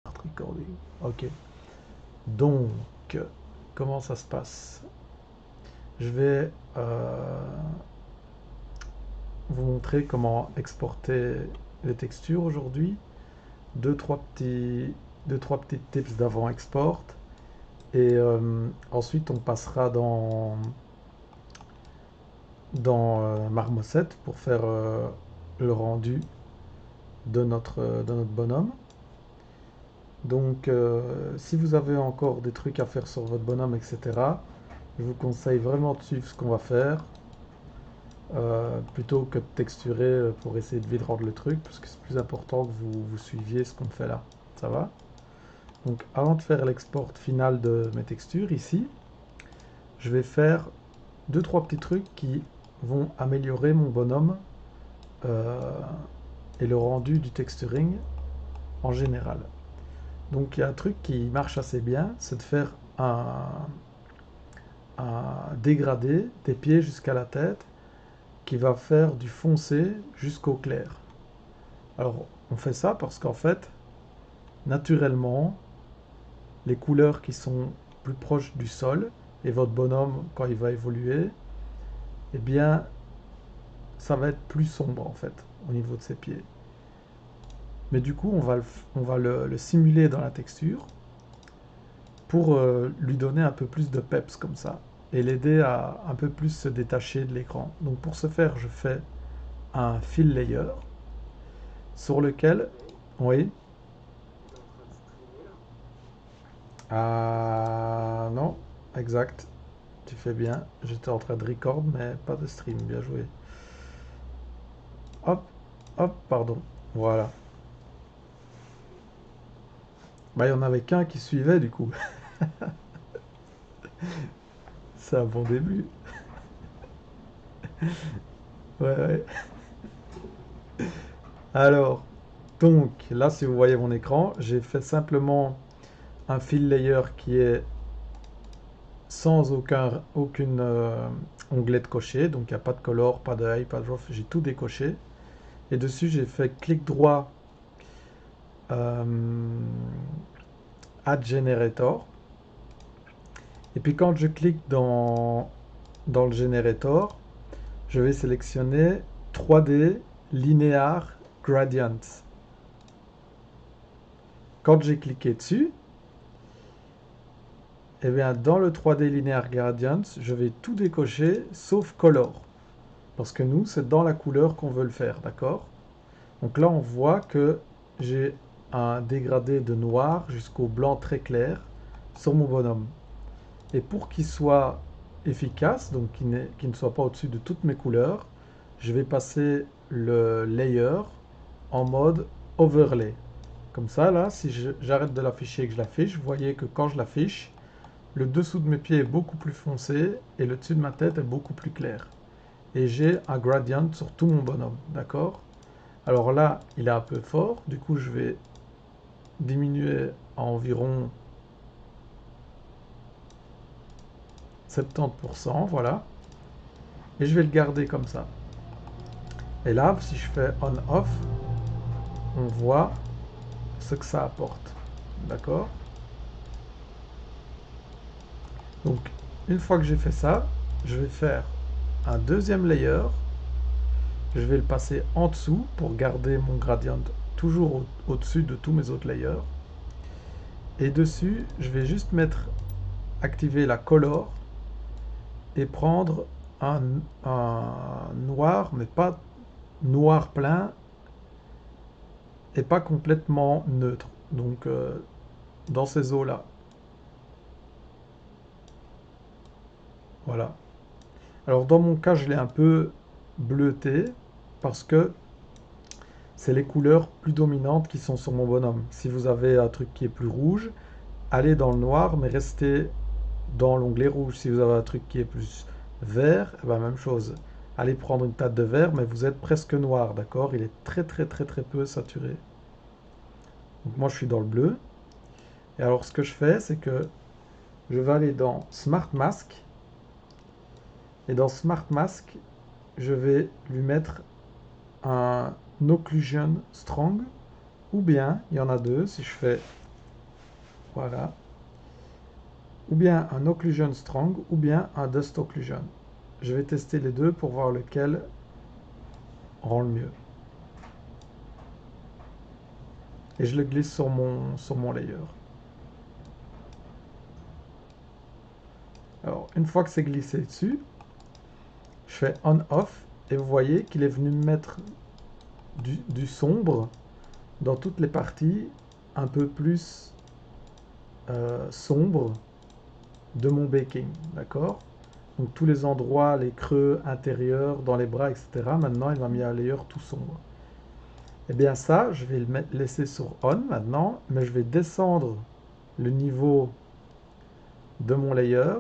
Recording. Ok. Donc, comment ça se passe? Je vais vous montrer comment exporter les textures aujourd'hui. Deux, trois petits tips d'avant-export. Et ensuite, on passera dans Marmoset pour faire le rendu de notre bonhomme. Donc, si vous avez encore des trucs à faire sur votre bonhomme, etc., je vous conseille vraiment de suivre ce qu'on va faire plutôt que de texturer pour essayer de vite rendre le truc, parce que c'est plus important que vous suiviez ce qu'on fait là. Ça va? Donc, avant de faire l'export final de mes textures ici, je vais faire deux, trois petits trucs qui vont améliorer mon bonhomme euh, et le rendu du texturing en général. Donc, il y a un truc qui marche assez bien, c'est de faire un dégradé des pieds jusqu'à la tête qui va faire du foncé jusqu'au clair. Alors, on fait ça parce qu'en fait, naturellement, les couleurs qui sont plus proches du sol et votre bonhomme, quand il va évoluer, eh bien, ça va être plus sombre en fait au niveau de ses pieds. Mais du coup, on va le simuler dans la texture pour lui donner un peu plus de peps comme ça et l'aider à un peu plus se détacher de l'écran. Donc pour ce faire, je fais un fill layer sur lequel, oui, ah non, exact, tu fais bien. J'étais en train de record, mais pas de stream, bien joué. Hop, hop, pardon, voilà. Bah, il y en avait qu'un qui suivait du coup. C'est un bon début. Ouais, ouais. Alors, donc, là, si vous voyez mon écran, j'ai fait simplement un fill layer qui est sans aucune onglet de cocher. Donc, il n'y a pas de color, pas de high, pas de rough. J'ai tout décoché. Et dessus, j'ai fait clic droit, euh, Add Generator. Et puis, quand je clique dans le Generator, je vais sélectionner 3D Linear Gradients. Quand j'ai cliqué dessus, eh bien, dans le 3D Linear Gradients, je vais tout décocher sauf Color. Parce que nous, c'est dans la couleur qu'on veut le faire, d'accord? Donc là, on voit que j'ai un dégradé de noir jusqu'au blanc très clair sur mon bonhomme. Et pour qu'il soit efficace, donc qu'il ne soit pas au-dessus de toutes mes couleurs, je vais passer le layer en mode overlay. Comme ça, là, si j'arrête de l'afficher et que je l'affiche, vous voyez que quand je l'affiche, le dessous de mes pieds est beaucoup plus foncé et le dessus de ma tête est beaucoup plus clair. Et j'ai un gradient sur tout mon bonhomme, d'accord? Alors là, il est un peu fort, du coup je vais diminuer à environ 70%, voilà. Et je vais le garder comme ça. Et là, si je fais on-off, on voit ce que ça apporte, d'accord? Donc, une fois que j'ai fait ça, je vais faire un deuxième layer. Je vais le passer en dessous pour garder mon gradient toujours au-dessus de tous mes autres layers. Et dessus, je vais juste activer la color et prendre un noir, mais pas noir plein et pas complètement neutre. Donc, dans ces eaux-là. Voilà. Alors, dans mon cas, je l'ai un peu bleuté parce que c'est les couleurs plus dominantes qui sont sur mon bonhomme. Si vous avez un truc qui est plus rouge, allez dans le noir, mais restez dans l'onglet rouge. Si vous avez un truc qui est plus vert, eh ben, même chose. Allez prendre une tasse de vert, mais vous êtes presque noir, d'accord? Il est très très très très peu saturé. Donc moi je suis dans le bleu. Et alors ce que je fais, c'est que je vais aller dans Smart Mask. Et dans Smart Mask, je vais lui mettre un Occlusion Strong. Ou bien, il y en a deux, si je fais Voilà. Ou bien un occlusion strong, ou bien un dust occlusion. Je vais tester les deux pour voir lequel rend le mieux. Et je le glisse sur mon layer. Alors, une fois que c'est glissé dessus, je fais on-off et vous voyez qu'il est venu me mettre du sombre dans toutes les parties un peu plus sombres de mon baking, d'accord? Donc tous les endroits, les creux intérieurs, dans les bras, etc. Maintenant, il m'a mis un layer tout sombre. Et bien ça, je vais le laisser sur on maintenant, mais je vais descendre le niveau de mon layer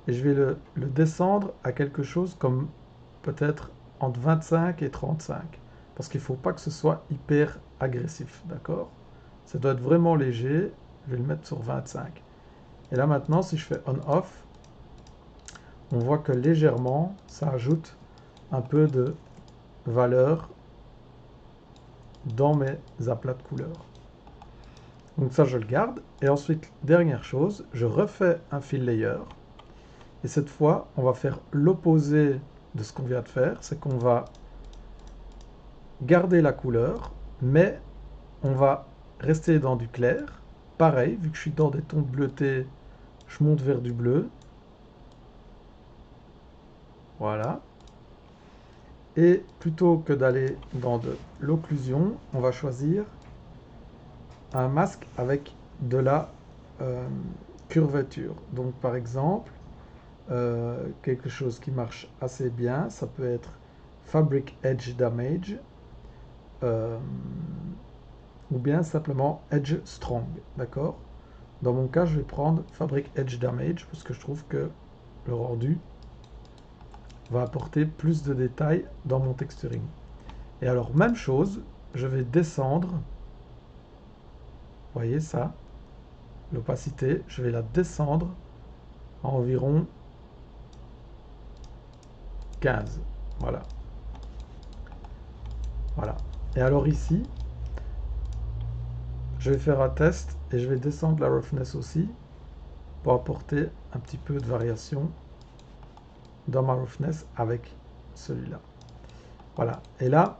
et je vais le descendre à quelque chose comme peut-être entre 25 et 35. Parce qu'il ne faut pas que ce soit hyper agressif, d'accord? Ça doit être vraiment léger. Je vais le mettre sur 25. Et là maintenant, si je fais on-off, on voit que légèrement, ça ajoute un peu de valeur dans mes aplats de couleurs. Donc ça, je le garde. Et ensuite, dernière chose, je refais un fill layer. Et cette fois, on va faire l'opposé de ce qu'on vient de faire. C'est qu'on va garder la couleur, mais on va rester dans du clair. Pareil, vu que je suis dans des tons bleutés, je monte vers du bleu. Voilà. Et plutôt que d'aller dans de l'occlusion, on va choisir un masque avec de la curvature. Donc par exemple, quelque chose qui marche assez bien, ça peut être Fabric Edge Damage euh, ou bien simplement Edge Strong, d'accord? Dans mon cas, je vais prendre Fabric Edge Damage parce que je trouve que le rendu va apporter plus de détails dans mon texturing. Et alors, même chose, je vais descendre, vous voyez ça, l'opacité, je vais la descendre à environ 15. Voilà. Voilà. Et alors ici, je vais faire un test et je vais descendre la roughness aussi pour apporter un petit peu de variation dans ma roughness avec celui-là. Voilà. Et là,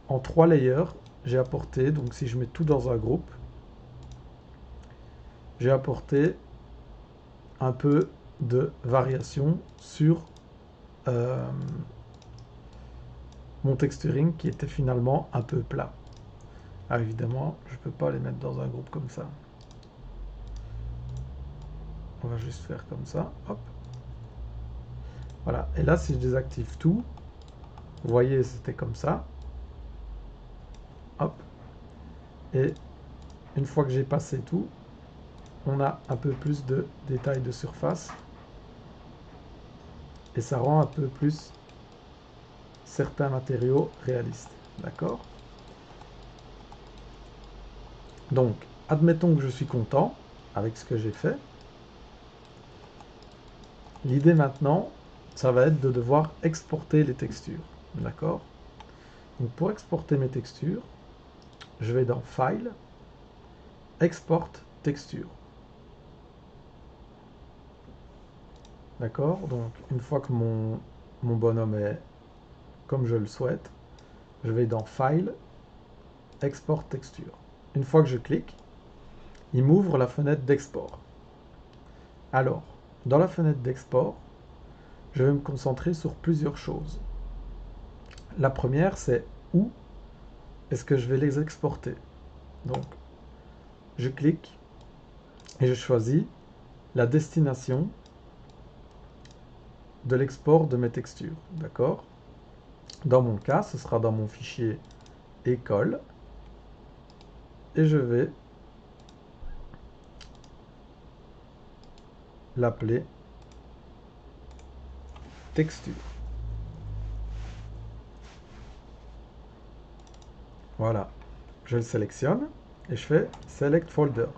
en 3 layers, j'ai apporté, donc si je mets tout dans un groupe, j'ai apporté un peu de variation sur mon texturing qui était finalement un peu plat. Ah, évidemment, je ne peux pas les mettre dans un groupe comme ça. On va juste faire comme ça. Hop. Voilà. Et là, si je désactive tout, vous voyez, c'était comme ça. Hop. Et une fois que j'ai passé tout, on a un peu plus de détails de surface. Et ça rend un peu plus certains matériaux réalistes. D'accord? Donc, admettons que je suis content avec ce que j'ai fait. L'idée maintenant, ça va être de devoir exporter les textures. D'accord? Donc pour exporter mes textures, je vais dans File, Export texture. D'accord? Donc une fois que mon bonhomme est comme je le souhaite, je vais dans File, Export texture. Une fois que je clique, il m'ouvre la fenêtre d'export. Alors, dans la fenêtre d'export, je vais me concentrer sur plusieurs choses. La première, c'est où est-ce que je vais les exporter. Donc, je clique et je choisis la destination de l'export de mes textures. D'accord? Dans mon cas, ce sera dans mon fichier école et je vais l'appeler texture. Voilà, je le sélectionne et je fais Select Folder.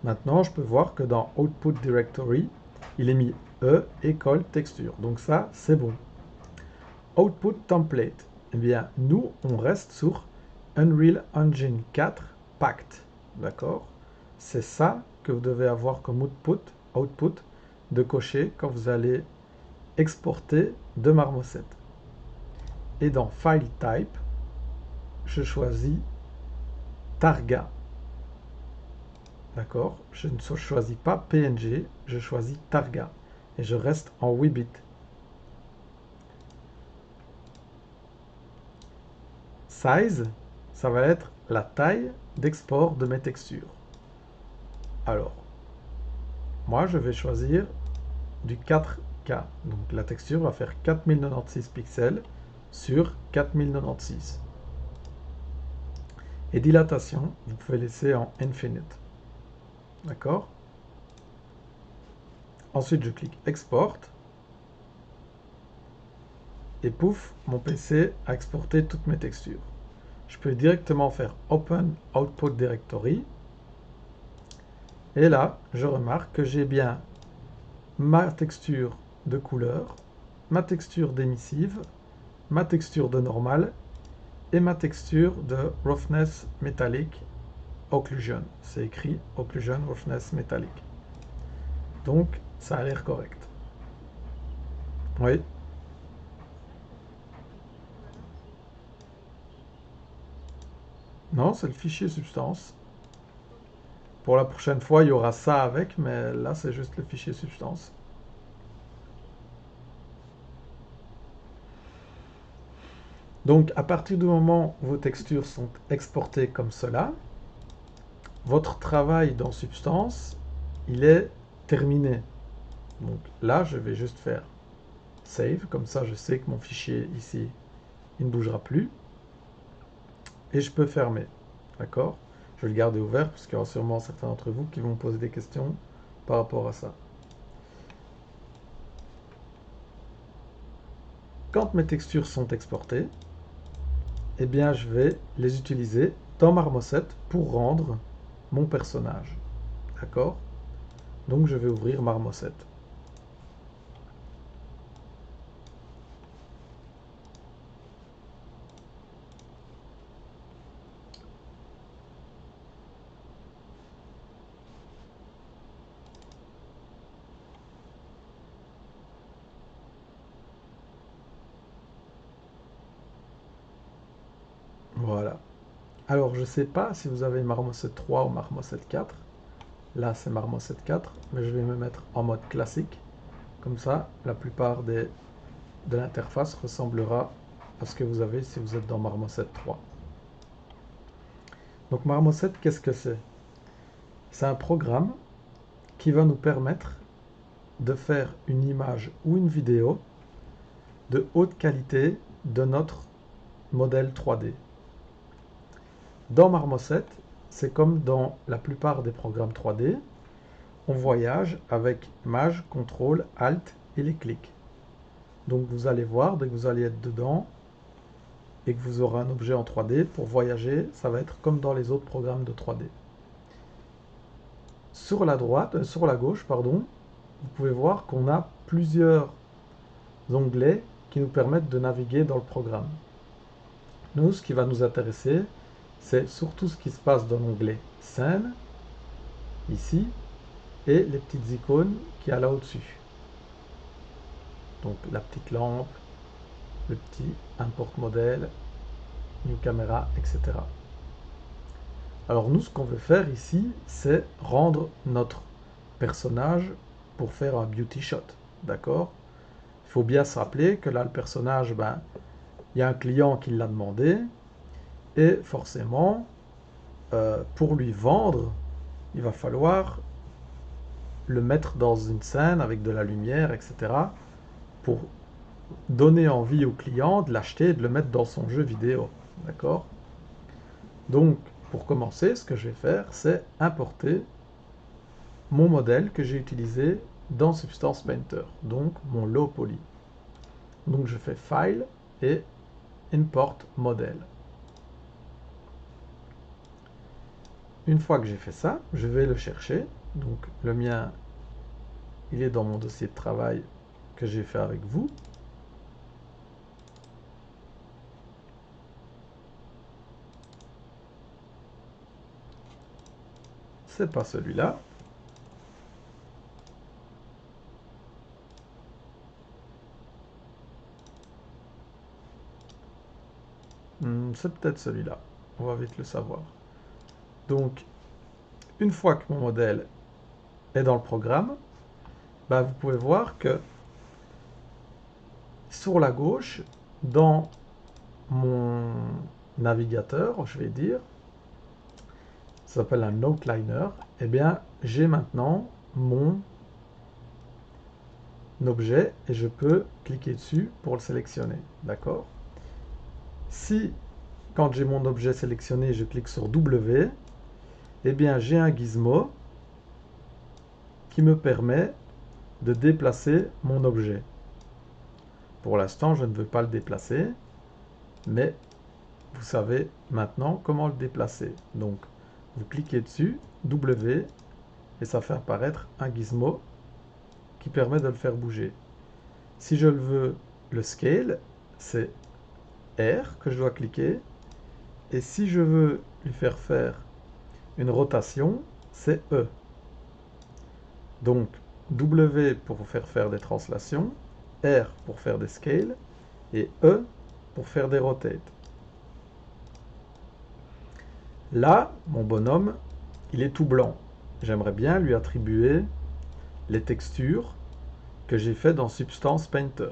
Maintenant, je peux voir que dans Output Directory, il est mis école texture. Donc ça, c'est bon. Output Template. Eh bien, nous, on reste sur Unreal Engine 4 Pact. D'accord? c'est ça que vous devez avoir comme output de cocher quand vous allez exporter de Marmoset. Et dans File Type, je choisis Targa. D'accord? Je ne choisis pas PNG, je choisis Targa. Et je reste en 8 bits. Size, ça va être la taille d'export de mes textures. Alors, moi je vais choisir du 4K. Donc la texture va faire 4096 pixels sur 4096. Et dilatation, vous pouvez laisser en Infinite. D'accord? Ensuite, je clique Export. Et pouf, mon PC a exporté toutes mes textures. Je peux directement faire Open Output Directory. Et là, je remarque que j'ai bien ma texture de couleur, ma texture d'émissive, ma texture de normal et ma texture de Roughness Metallic Occlusion. C'est écrit Occlusion Roughness Metallic. Donc, ça a l'air correct. Oui. Non, c'est le fichier substance. Pour la prochaine fois, il y aura ça avec, mais là, c'est juste le fichier substance. Donc, à partir du moment où vos textures sont exportées comme cela, votre travail dans Substance, il est terminé. Donc là, je vais juste faire Save, comme ça je sais que mon fichier ici, il ne bougera plus. Et je peux fermer. D'accord? Je vais le garder ouvert, parce qu'il y aura sûrement certains d'entre vous qui vont me poser des questions par rapport à ça. Quand mes textures sont exportées, eh bien je vais les utiliser dans Marmoset pour rendre mon personnage. D'accord? Donc je vais ouvrir Marmoset. Voilà. Alors je ne sais pas si vous avez Marmoset 3 ou Marmoset 4. Là c'est Marmoset 4, mais je vais me mettre en mode classique. Comme ça, la plupart de l'interface ressemblera à ce que vous avez si vous êtes dans Marmoset 3. Donc Marmoset, qu'est-ce que c'est? C'est un programme qui va nous permettre de faire une image ou une vidéo de haute qualité de notre modèle 3D. Dans Marmoset, c'est comme dans la plupart des programmes 3D, on voyage avec Maj, CTRL, ALT et les clics. Donc vous allez voir, dès que vous allez être dedans et que vous aurez un objet en 3D, pour voyager, ça va être comme dans les autres programmes de 3D. Sur la gauche, pardon, vous pouvez voir qu'on a plusieurs onglets qui nous permettent de naviguer dans le programme. Nous, ce qui va nous intéresser, c'est surtout ce qui se passe dans l'onglet Scène, ici, et les petites icônes qu'il y a là au-dessus. Donc la petite lampe, le petit Import Model, New Camera, etc. Alors nous, ce qu'on veut faire ici, c'est rendre notre personnage pour faire un beauty shot. D'accord? Il faut bien se rappeler que là, le personnage, il y a un client qui l'a demandé, et forcément, pour lui vendre, il va falloir le mettre dans une scène avec de la lumière, etc., pour donner envie au client de l'acheter et de le mettre dans son jeu vidéo. D'accord? Donc, pour commencer, ce que je vais faire, c'est importer mon modèle que j'ai utilisé dans Substance Painter, donc mon low poly. Donc je fais File et Import Model. Une fois que j'ai fait ça, je vais le chercher. Donc le mien, il est dans mon dossier de travail que j'ai fait avec vous. c'est pas celui-là. C'est peut-être celui-là. On va vite le savoir. Donc, une fois que mon modèle est dans le programme, bah, vous pouvez voir que sur la gauche, dans mon navigateur, je vais dire, ça s'appelle un outliner, eh bien, j'ai maintenant mon objet et je peux cliquer dessus pour le sélectionner. D'accord? Si, quand j'ai mon objet sélectionné, je clique sur W, eh bien, j'ai un gizmo qui me permet de déplacer mon objet. Pour l'instant, je ne veux pas le déplacer, mais vous savez maintenant comment le déplacer. Donc, vous cliquez dessus, W, et ça fait apparaître un gizmo qui permet de le faire bouger. Si je veux le scale, c'est R que je dois cliquer. Et si je veux lui faire une rotation, c'est E. Donc, W pour faire des translations, R pour faire des scales, et E pour faire des rotates. Là, mon bonhomme, il est tout blanc. J'aimerais bien lui attribuer les textures que j'ai fait dans Substance Painter.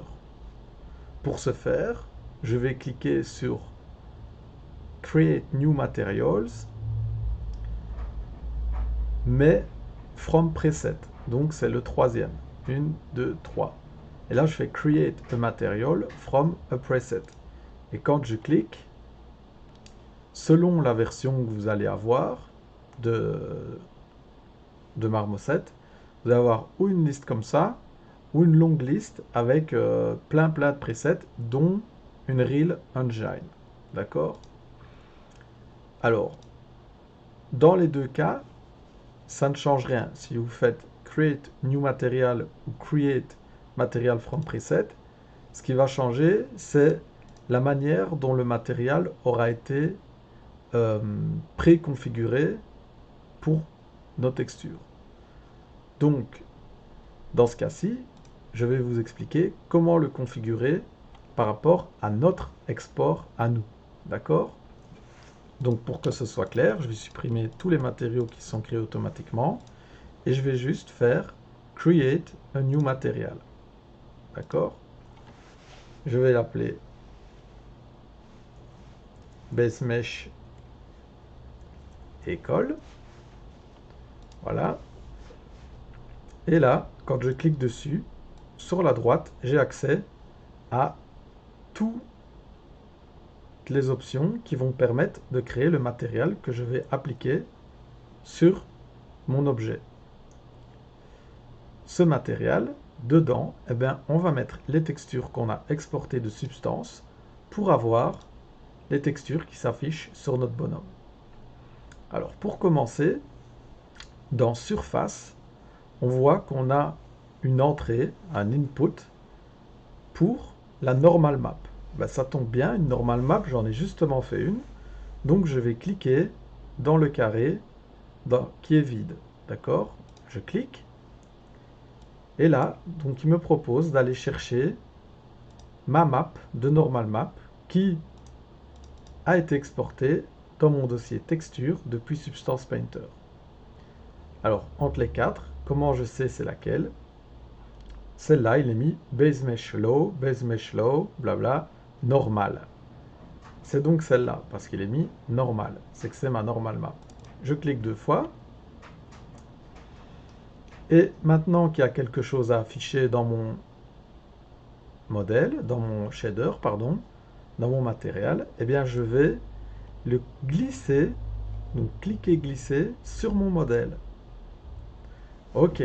Pour ce faire, je vais cliquer sur Create New Materials, mais From Preset. Donc c'est le troisième. 1, 2, 3. Et là, je fais Create a Material from a Preset. Et quand je clique, selon la version que vous allez avoir de Marmoset, vous allez avoir ou une liste comme ça, ou une longue liste avec plein de presets, dont une Real Engine. D'accord? Alors, dans les deux cas, ça ne change rien. Si vous faites Create New Material ou Create Material from Preset, ce qui va changer, c'est la manière dont le matériel aura été préconfiguré pour nos textures. Donc, dans ce cas-ci, je vais vous expliquer comment le configurer par rapport à notre export à nous. D'accord? Donc, pour que ce soit clair, je vais supprimer tous les matériaux qui sont créés automatiquement et je vais juste faire Create a New Material. D'accord? Je vais l'appeler Base Mesh École. Voilà. Et là, quand je clique dessus, sur la droite, j'ai accès à toutes les options qui vont permettre de créer le matériel que je vais appliquer sur mon objet. Ce matériel, dedans, eh bien, on va mettre les textures qu'on a exportées de Substance pour avoir les textures qui s'affichent sur notre bonhomme. Alors, pour commencer, dans Surface, on voit qu'on a une entrée, un input, pour la normal map. Ben, ça tombe bien, une normal map, j'en ai justement fait une. Donc je vais cliquer dans le carré qui est vide. D'accord? Je clique. Et là, donc il me propose d'aller chercher ma map de normal map qui a été exportée dans mon dossier texture depuis Substance Painter. Alors, entre les quatre, comment je sais c'est laquelle? Celle-là, il est mis Base Mesh Low, blabla, normal. C'est donc celle-là, parce qu'il est mis normal. C'est que c'est ma normal map. Je clique deux fois. Et maintenant qu'il y a quelque chose à afficher dans mon modèle, dans mon shader, pardon, dans mon matériel, eh bien je vais le glisser, donc cliquer glisser sur mon modèle. Ok.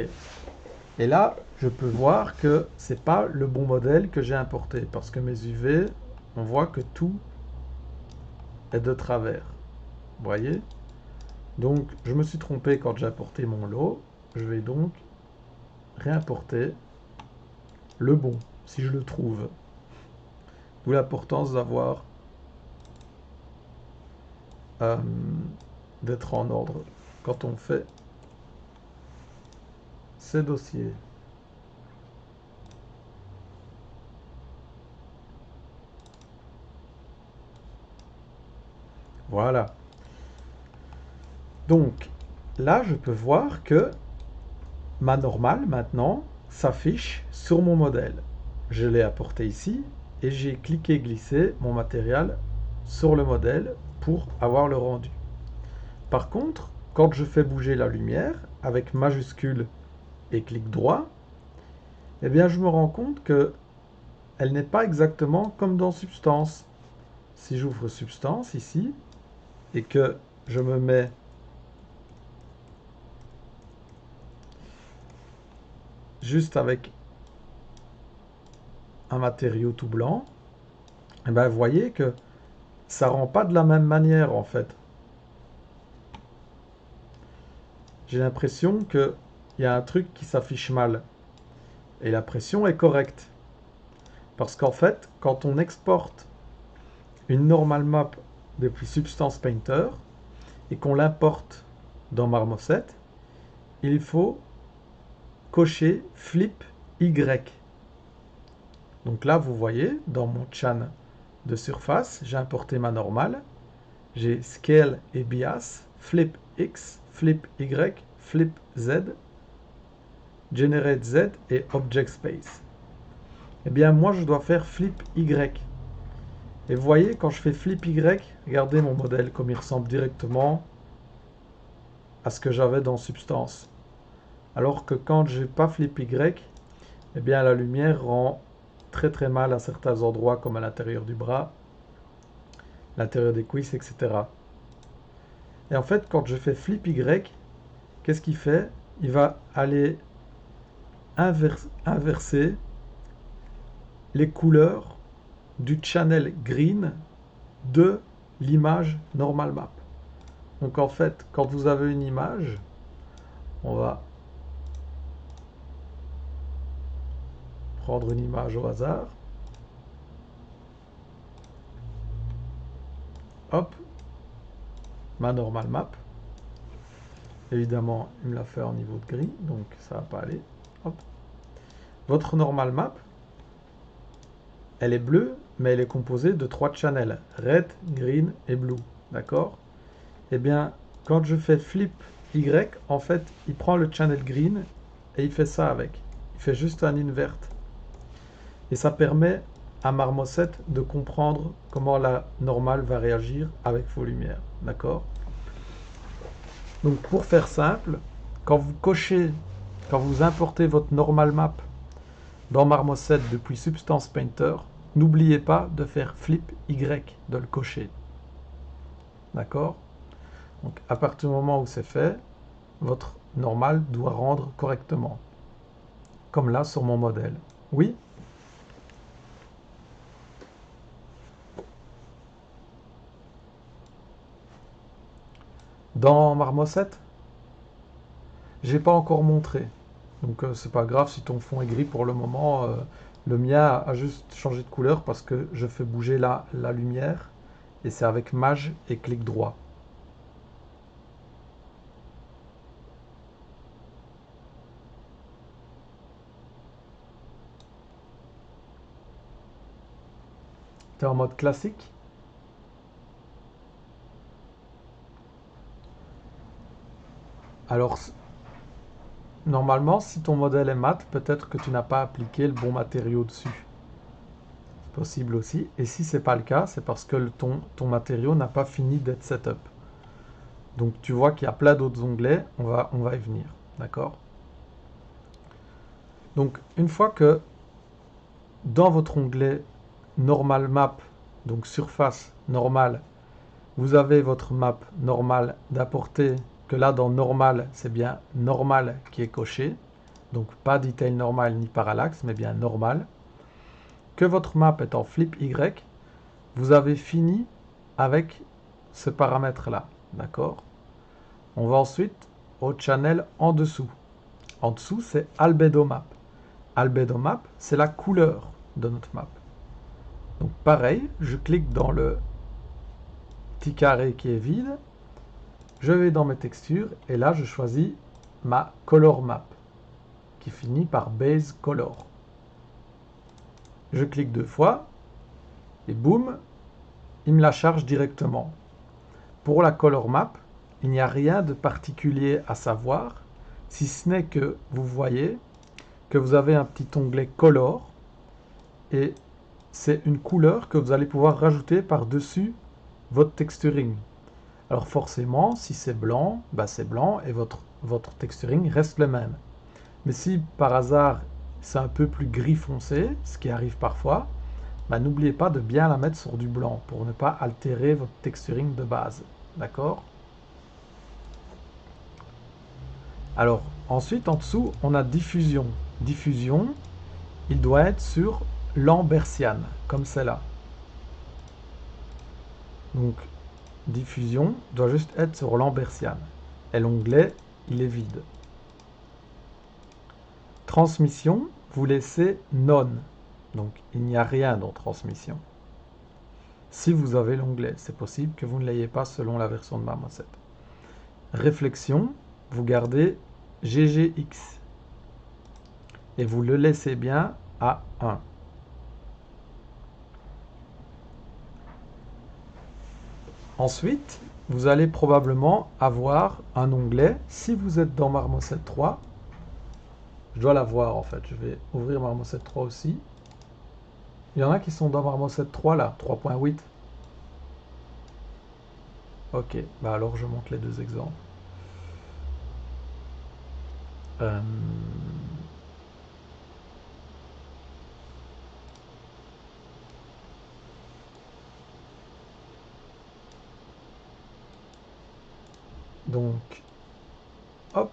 Et là, je peux voir que c'est pas le bon modèle que j'ai importé parce que mes UV, on voit que tout est de travers. Vous voyez? Donc, je me suis trompé quand j'ai importé mon lot. Je vais donc réimporter le bon, si je le trouve. D'où l'importance d'avoir d'être en ordre quand on fait ces dossiers. Voilà. Donc, là, je peux voir que ma normale, maintenant, s'affiche sur mon modèle. Je l'ai apporté ici et j'ai cliqué glisser mon matériel sur le modèle pour avoir le rendu. Par contre, quand je fais bouger la lumière avec majuscule et clic droit, eh bien je me rends compte que elle n'est pas exactement comme dans Substance. Si j'ouvre Substance ici et que je me mets juste avec un matériau tout blanc, eh bien vous voyez que ça rend pas de la même manière en fait. J'ai l'impression qu'il y a un truc qui s'affiche mal. Et la pression est correcte. Parce qu'en fait, quand on exporte une normal map depuis Substance Painter et qu'on l'importe dans Marmoset, il faut cocher Flip Y. Donc là, vous voyez, dans mon chan de surface, j'ai importé ma normale. J'ai Scale et Bias, Flip X, Flip Y, Flip Z, Generate Z et Object Space. Eh bien, moi, je dois faire Flip Y. Et vous voyez, quand je fais Flip Y, regardez mon modèle comme il ressemble directement à ce que j'avais dans Substance. Alors que quand je n'ai pas Flip Y, eh bien, la lumière rend très très mal à certains endroits, comme à l'intérieur du bras, l'intérieur des cuisses, etc. Et en fait, quand je fais Flip Y, qu'est-ce qu'il fait? Il va aller inverser les couleurs du channel green de l'image normal map. Donc en fait, quand vous avez une image, on va prendre une image au hasard. Hop, ma normal map. Évidemment, il me l'a fait en niveau de gris, donc ça va pas aller. Hop. Votre normal map, elle est bleue, mais elle est composée de 3 channels, red, green et blue. D'accord? Eh bien, quand je fais flip Y, en fait, il prend le channel green et il fait ça avec. Il fait juste un invert. Et ça permet à Marmoset de comprendre comment la normale va réagir avec vos lumières. D'accord? Donc pour faire simple, quand vous cochez, quand vous importez votre normal map dans Marmoset depuis Substance Painter, n'oubliez pas de faire flip Y, de le cocher. D'accord? Donc à partir du moment où c'est fait, votre normal doit rendre correctement. Comme là sur mon modèle. Oui? Dans Marmoset, j'ai pas encore montré. Donc c'est pas grave si ton fond est gris pour le moment. Le mien a juste changé de couleur parce que je fais bouger la lumière. Et c'est avec Maj et clic droit. Tu es en mode classique. Alors, normalement, si ton modèle est mat, peut-être que tu n'as pas appliqué le bon matériau dessus. C'est possible aussi. Et si c'est pas le cas, c'est parce que ton matériau n'a pas fini d'être setup. Donc tu vois qu'il y a plein d'autres onglets, on va y venir. D'accord? Donc une fois que dans votre onglet Normal Map, donc surface normale, vous avez votre map normale d'apporter, que là dans Normal, c'est bien Normal qui est coché, donc pas Detail Normal ni Parallaxe, mais bien Normal. Que votre map est en Flip Y, vous avez fini avec ce paramètre-là, d'accord? On va ensuite au channel en dessous. En dessous, c'est Albedo Map. Albedo Map, c'est la couleur de notre map. Donc pareil, je clique dans le petit carré qui est vide, je vais dans mes textures et là je choisis ma color map. qui finit par base color. Je clique 2 fois et boum, il me la charge directement. Pour la color map, il n'y a rien de particulier à savoir, si ce n'est que vous voyez que vous avez un petit onglet color et c'est une couleur que vous allez pouvoir rajouter par-dessus votre texturing. Alors forcément, si c'est blanc, bah c'est blanc et votre texturing reste le même. Mais si par hasard c'est un peu plus gris foncé, ce qui arrive parfois, bah, n'oubliez pas de bien la mettre sur du blanc pour ne pas altérer votre texturing de base. D'accord? Alors ensuite en dessous on a diffusion. Diffusion, il doit être sur Lambertian, comme celle-là. Donc diffusion doit juste être sur Lambertian. Et l'onglet, il est vide. Transmission, vous laissez None. Donc il n'y a rien dans transmission. Si vous avez l'onglet, c'est possible que vous ne l'ayez pas selon la version de Marmoset. Réflexion, vous gardez GGX. Et vous le laissez bien à 1. Ensuite, vous allez probablement avoir un onglet, si vous êtes dans Marmoset 3, je dois l'avoir en fait, je vais ouvrir Marmoset 3 aussi. Il y en a qui sont dans Marmoset 3 là, 3.8. Ok, bah alors je montre les deux exemples. Donc, hop,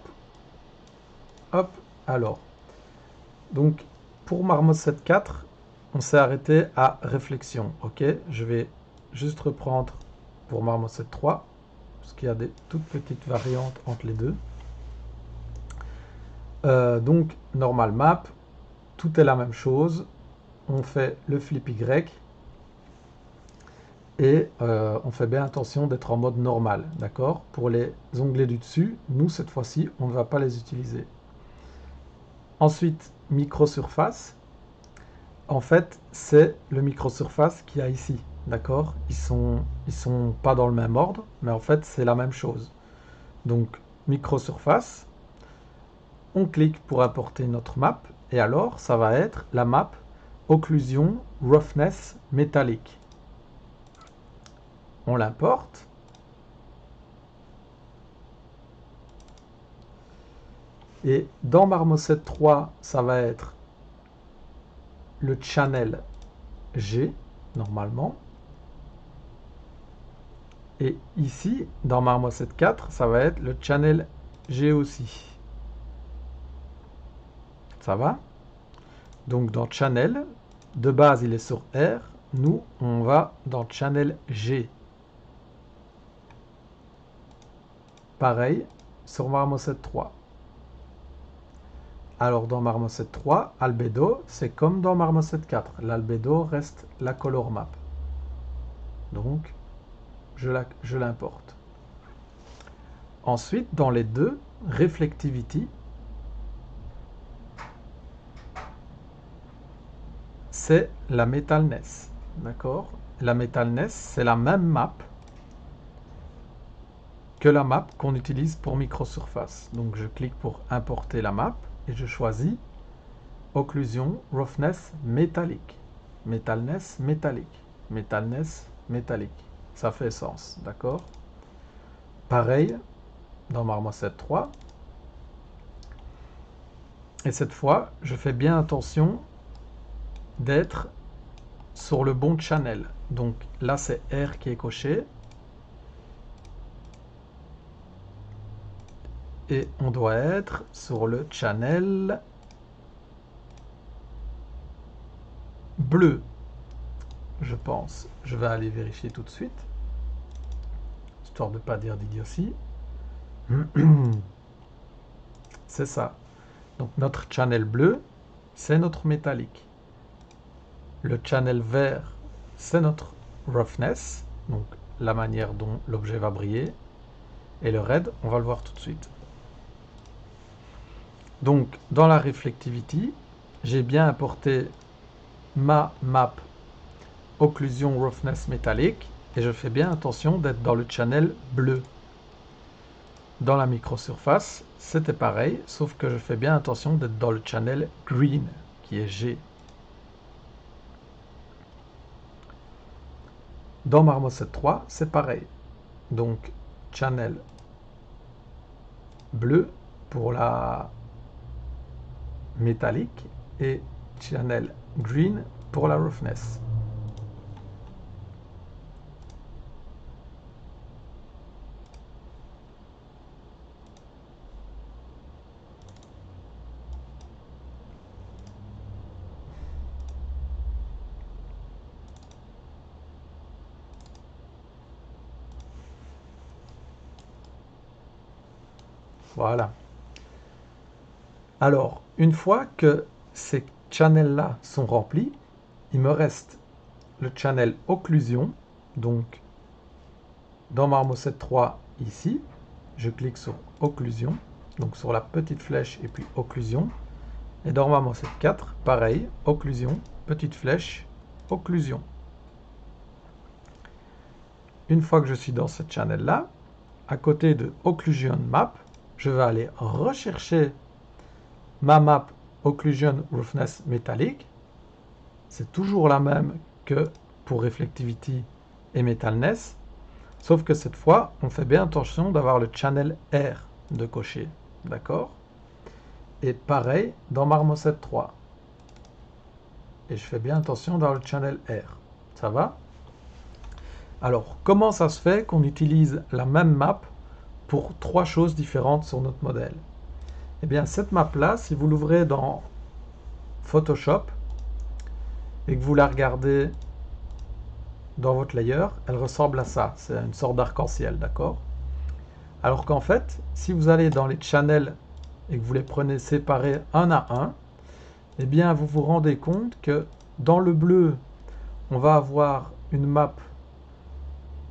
hop, alors. Donc, pour Marmoset 4, on s'est arrêté à réflexion. Ok, je vais juste reprendre pour Marmoset 3, parce qu'il y a des toutes petites variantes entre les deux. Donc, normal map, tout est la même chose. On fait le flip Y et on fait bien attention d'être en mode normal, d'accord? Pour les onglets du dessus, nous, cette fois-ci, on ne va pas les utiliser. Ensuite, micro-surface. En fait, c'est le micro-surface qu'il y a ici, d'accord? Ils sont pas dans le même ordre, mais en fait, c'est la même chose. Donc, micro-surface, on clique pour importer notre map, et alors, ça va être la map occlusion roughness métallique. On l'importe. Et dans Marmoset 3, ça va être le channel G, normalement. Et ici, dans Marmoset 4, ça va être le channel G aussi. Ça va? Donc dans channel, de base il est sur R, nous on va dans channel G. Pareil sur Marmoset 3. Alors dans Marmoset 3, albedo, c'est comme dans Marmoset 4. L'albedo reste la color map. Donc je l'importe. Ensuite, dans les deux, reflectivity, c'est la metalness. D'accord? La metalness, c'est la même map que la map qu'on utilise pour microsurface. Donc je clique pour importer la map et je choisis occlusion roughness métallique. Metalness métallique. Metalness métallique. Ça fait sens, d'accord? Pareil dans Marmoset 3. Et cette fois, je fais bien attention d'être sur le bon channel. Donc là, c'est R qui est coché. Et on doit être sur le channel bleu, je pense. Je vais aller vérifier tout de suite, histoire de ne pas dire d'idiotie. C'est ça. Donc notre channel bleu, c'est notre métallique. Le channel vert, c'est notre roughness, donc la manière dont l'objet va briller. Et le red, on va le voir tout de suite. Donc, dans la Reflectivity, j'ai bien importé ma map occlusion roughness métallique et je fais bien attention d'être dans le channel bleu. Dans la microsurface, c'était pareil, sauf que je fais bien attention d'être dans le channel green, qui est G. Dans Marmoset 3, c'est pareil. Donc, channel bleu pour la métallique et channel green pour la roughness. Voilà. Alors, une fois que ces channels-là sont remplis, il me reste le channel occlusion. Donc, dans Marmoset 3, ici, je clique sur occlusion, donc sur la petite flèche et puis occlusion. Et dans Marmoset 4, pareil, occlusion, petite flèche, occlusion. Une fois que je suis dans ce channel-là, à côté de Occlusion Map, je vais aller rechercher ma map Occlusion Roughness métallique. C'est toujours la même que pour Reflectivity et Metalness, sauf que cette fois, on fait bien attention d'avoir le channel R de cocher. D'accord? Et pareil dans Marmoset 3. Et je fais bien attention dans le channel R. Ça va? Alors, comment ça se fait qu'on utilise la même map pour trois choses différentes sur notre modèle? Eh bien, cette map-là, si vous l'ouvrez dans Photoshop et que vous la regardez dans votre layer, elle ressemble à ça. C'est une sorte d'arc-en-ciel, d'accord? Alors qu'en fait, si vous allez dans les channels et que vous les prenez séparés un à un, eh bien, vous vous rendez compte que dans le bleu, on va avoir une map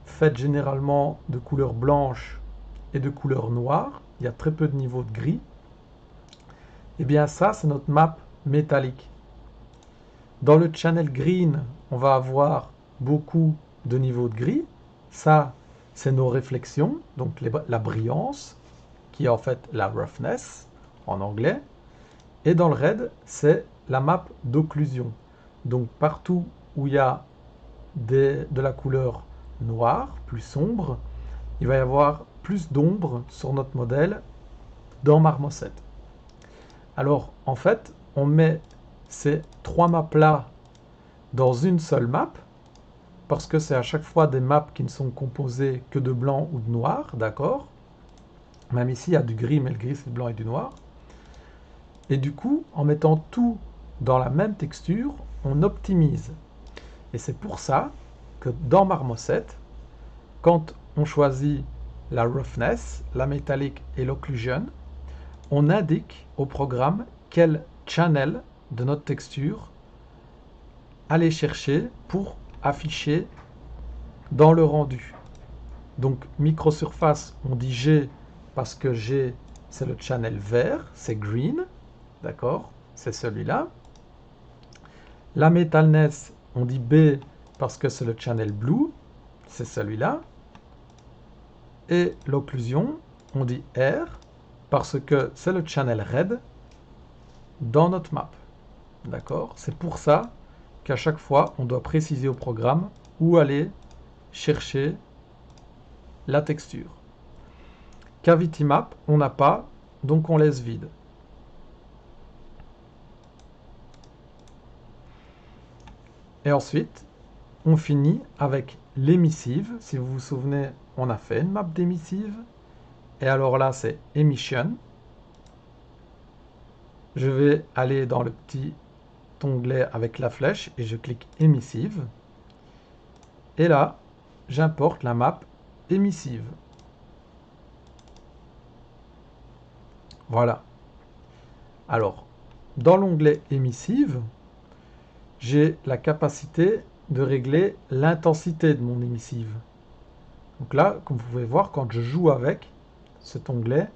faite généralement de couleur blanche et de couleur noire. Il y a très peu de niveaux de gris. Eh bien, ça, c'est notre map métallique. Dans le channel green, on va avoir beaucoup de niveaux de gris. Ça, c'est nos réflexions, donc la brillance, qui est en fait la roughness en anglais. Et dans le red, c'est la map d'occlusion. Donc partout où il y a de la couleur noire, plus sombre, il va y avoir plus d'ombre sur notre modèle dans Marmoset. Alors en fait, on met ces trois maps-là dans une seule map, parce que c'est à chaque fois des maps qui ne sont composées que de blanc ou de noir, d'accord? Même ici, il y a du gris, mais le gris, c'est du blanc et du noir. Et du coup, en mettant tout dans la même texture, on optimise. Et c'est pour ça que dans Marmoset, quand on choisit la roughness, la métallique et l'occlusion, on indique au programme quel channel de notre texture aller chercher pour afficher dans le rendu. Donc microsurface, on dit G parce que G c'est le channel vert, c'est green, d'accord, c'est celui-là. La metalness, on dit B parce que c'est le channel blue, c'est celui-là. Et l'occlusion, on dit R parce que c'est le channel red dans notre map. D'accord? C'est pour ça qu'à chaque fois, on doit préciser au programme où aller chercher la texture. Cavity map, on n'a pas, donc on laisse vide. Et ensuite, on finit avec l'émissive. Si vous vous souvenez, on a fait une map d'émissive. Et alors là, c'est Emission. Je vais aller dans le petit onglet avec la flèche et je clique Emissive. Et là, j'importe la map émissive. Voilà. Alors, dans l'onglet émissive, j'ai la capacité de régler l'intensité de mon émissive. Donc là, comme vous pouvez voir, quand je joue avec cet onglet,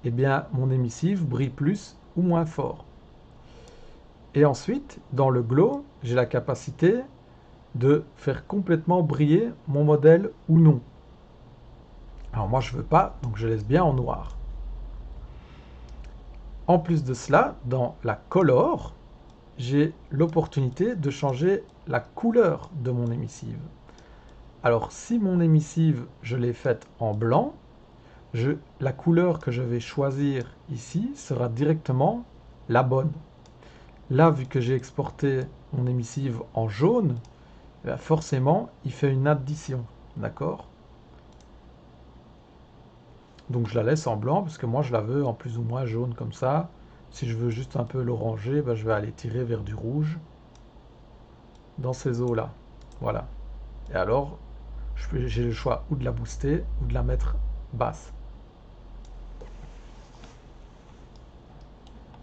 eh bien, mon émissive brille plus ou moins fort. Et ensuite, dans le glow, j'ai la capacité de faire complètement briller mon modèle ou non. Alors moi, je ne veux pas, donc je laisse bien en noir. En plus de cela, dans la color, j'ai l'opportunité de changer la couleur de mon émissive. Alors si mon émissive, je l'ai faite en blanc, la couleur que je vais choisir ici sera directement la bonne. Là, vu que j'ai exporté mon émissive en jaune, forcément, il fait une addition. D'accord? Donc je la laisse en blanc, parce que moi je la veux en plus ou moins jaune comme ça. Si je veux juste un peu l'oranger, je vais aller tirer vers du rouge dans ces eaux-là. Voilà. Et alors, j'ai le choix ou de la booster ou de la mettre basse.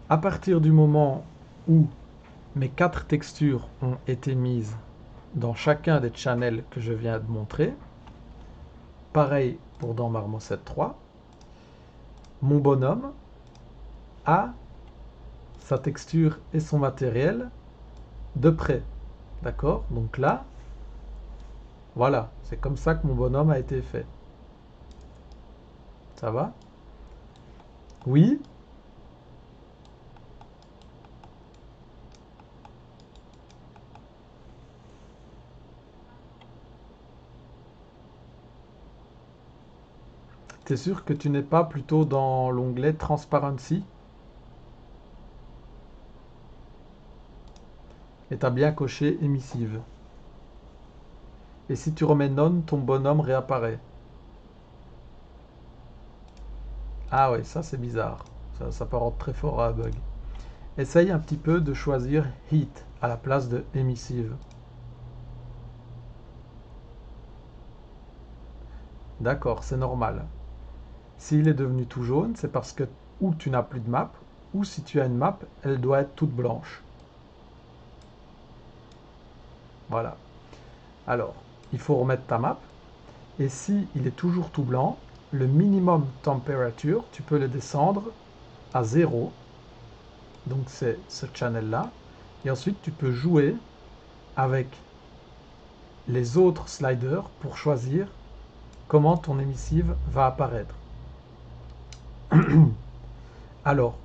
À partir du moment où mes 4 textures ont été mises dans chacun des channels que je viens de montrer, pareil pour dans Marmoset 3, mon bonhomme a sa texture et son matériel de près. D'accord? Donc là, voilà, c'est comme ça que mon bonhomme a été fait. Ça va? Oui? T'es sûr que tu n'es pas plutôt dans l'onglet Transparency? Et t'as bien coché émissive. Et si tu remets None, ton bonhomme réapparaît. Ah ouais, ça c'est bizarre. Ça peut rendre très fort à un bug. Essaye un petit peu de choisir Heat à la place de émissive. D'accord, c'est normal. S'il est devenu tout jaune, c'est parce que ou tu n'as plus de map, ou si tu as une map, elle doit être toute blanche. Voilà. Alors, il faut remettre ta map. Et si il est toujours tout blanc, le minimum temperature, tu peux le descendre à 0. Donc c'est ce channel-là. Et ensuite, tu peux jouer avec les autres sliders pour choisir comment ton émissive va apparaître. Alors,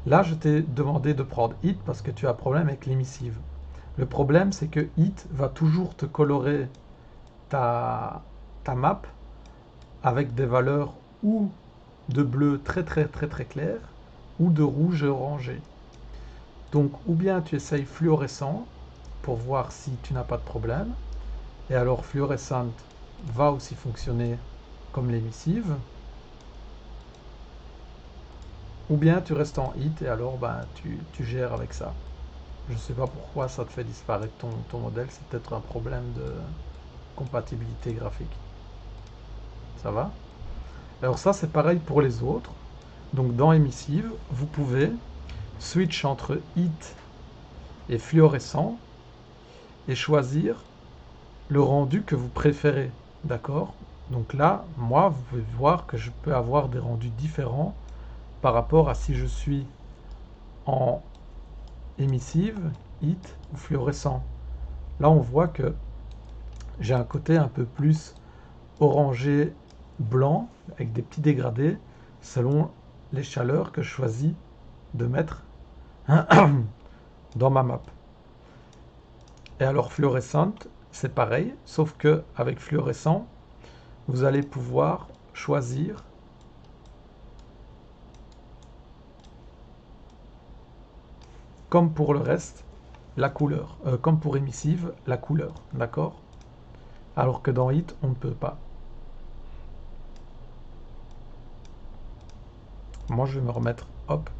là, je t'ai demandé de prendre Hit parce que tu as un problème avec l'émissive. Le problème, c'est que Hit va toujours te colorer ta map avec des valeurs ou de bleu très très très très clair ou de rouge orangé. Donc, ou bien tu essayes fluorescent pour voir si tu n'as pas de problème. Et alors, fluorescent va aussi fonctionner comme l'émissive. Ou bien tu restes en hit et alors tu gères avec ça. Je ne sais pas pourquoi ça te fait disparaître ton modèle, c'est peut-être un problème de compatibilité graphique. Ça va? Alors ça c'est pareil pour les autres. Donc dans émissive, vous pouvez switch entre hit et fluorescent et choisir le rendu que vous préférez. D'accord? Donc là, moi, vous pouvez voir que je peux avoir des rendus différents par rapport à si je suis en émissive, hit ou fluorescent. Là, on voit que j'ai un côté un peu plus orangé blanc avec des petits dégradés selon les chaleurs que je choisis de mettre dans ma map. Et alors fluorescente, c'est pareil, sauf que avec fluorescent, vous allez pouvoir choisir comme pour le reste la couleur, comme pour émissive la couleur, d'accord? Alors que dans hit, on ne peut pas. Moi, je vais me remettre, hop,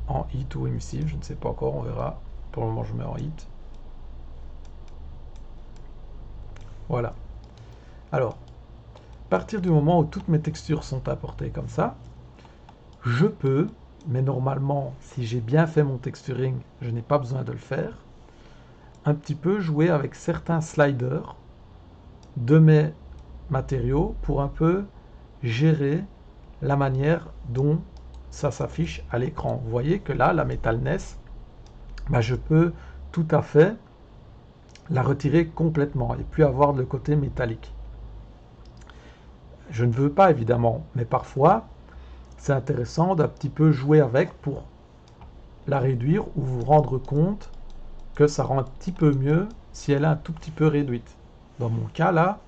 en hit ou émissive, je ne sais pas encore, on verra. Pour le moment, je mets en hit. Voilà. Alors, à partir du moment où toutes mes textures sont importées comme ça, je peux, mais normalement, si j'ai bien fait mon texturing, je n'ai pas besoin de le faire, un petit peu jouer avec certains sliders de mes matériaux pour un peu gérer la manière dont ça s'affiche à l'écran. Vous voyez que là, la Metalness, ben, je peux tout à fait la retirer complètement et puis avoir le côté métallique. Je ne veux pas évidemment, mais parfois c'est intéressant d'un petit peu jouer avec pour la réduire ou vous rendre compte que ça rend un petit peu mieux si elle est un tout petit peu réduite. Dans mon cas là,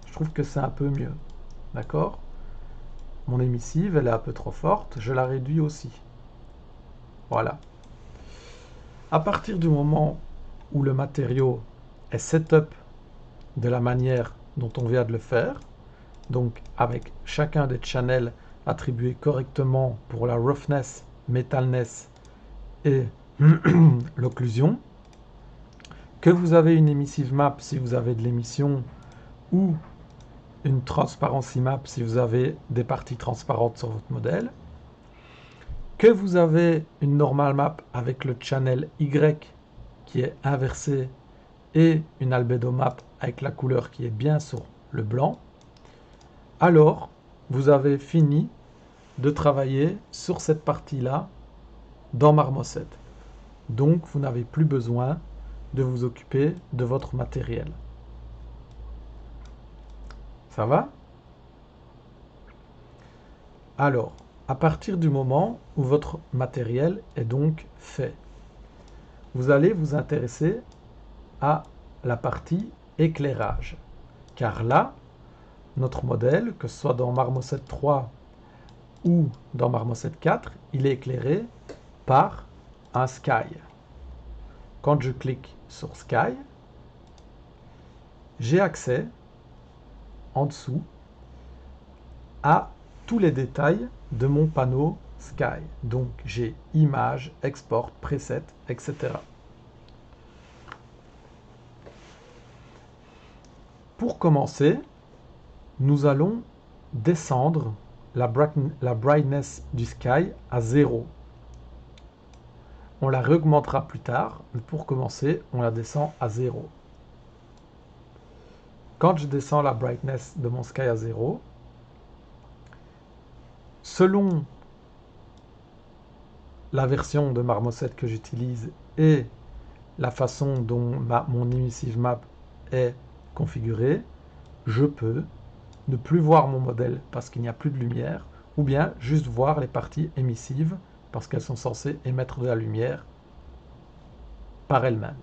je trouve que c'est un peu mieux. D'accord? Mon émissive, elle est un peu trop forte, je la réduis aussi. Voilà. À partir du moment où le matériau est setup de la manière dont on vient de le faire, donc avec chacun des channels attribués correctement pour la roughness, metalness et l'occlusion, que vous avez une emissive map si vous avez de l'émission ou une transparency map si vous avez des parties transparentes sur votre modèle, que vous avez une normal map avec le channel Y qui est inversé et une albedo map avec la couleur qui est bien sur le blanc, alors vous avez fini de travailler sur cette partie-là dans Marmoset. Donc vous n'avez plus besoin de vous occuper de votre matériel. Ça va? Alors, à partir du moment où votre matériel est donc fait, vous allez vous intéresser à la partie éclairage. Car là, notre modèle, que ce soit dans Marmoset 3 ou dans Marmoset 4, il est éclairé par un sky. Quand je clique sur sky, j'ai accès en dessous à tous les détails de mon panneau sky. Donc j'ai image, export, preset, etc. Pour commencer, nous allons descendre la brightness du sky à 0. On la réaugmentera plus tard, mais pour commencer, on la descend à 0. Quand je descends la brightness de mon sky à 0, selon la version de Marmoset que j'utilise et la façon dont mon emissive map est configurée, je peux ne plus voir mon modèle parce qu'il n'y a plus de lumière, ou bien juste voir les parties émissives parce qu'elles sont censées émettre de la lumière par elles-mêmes.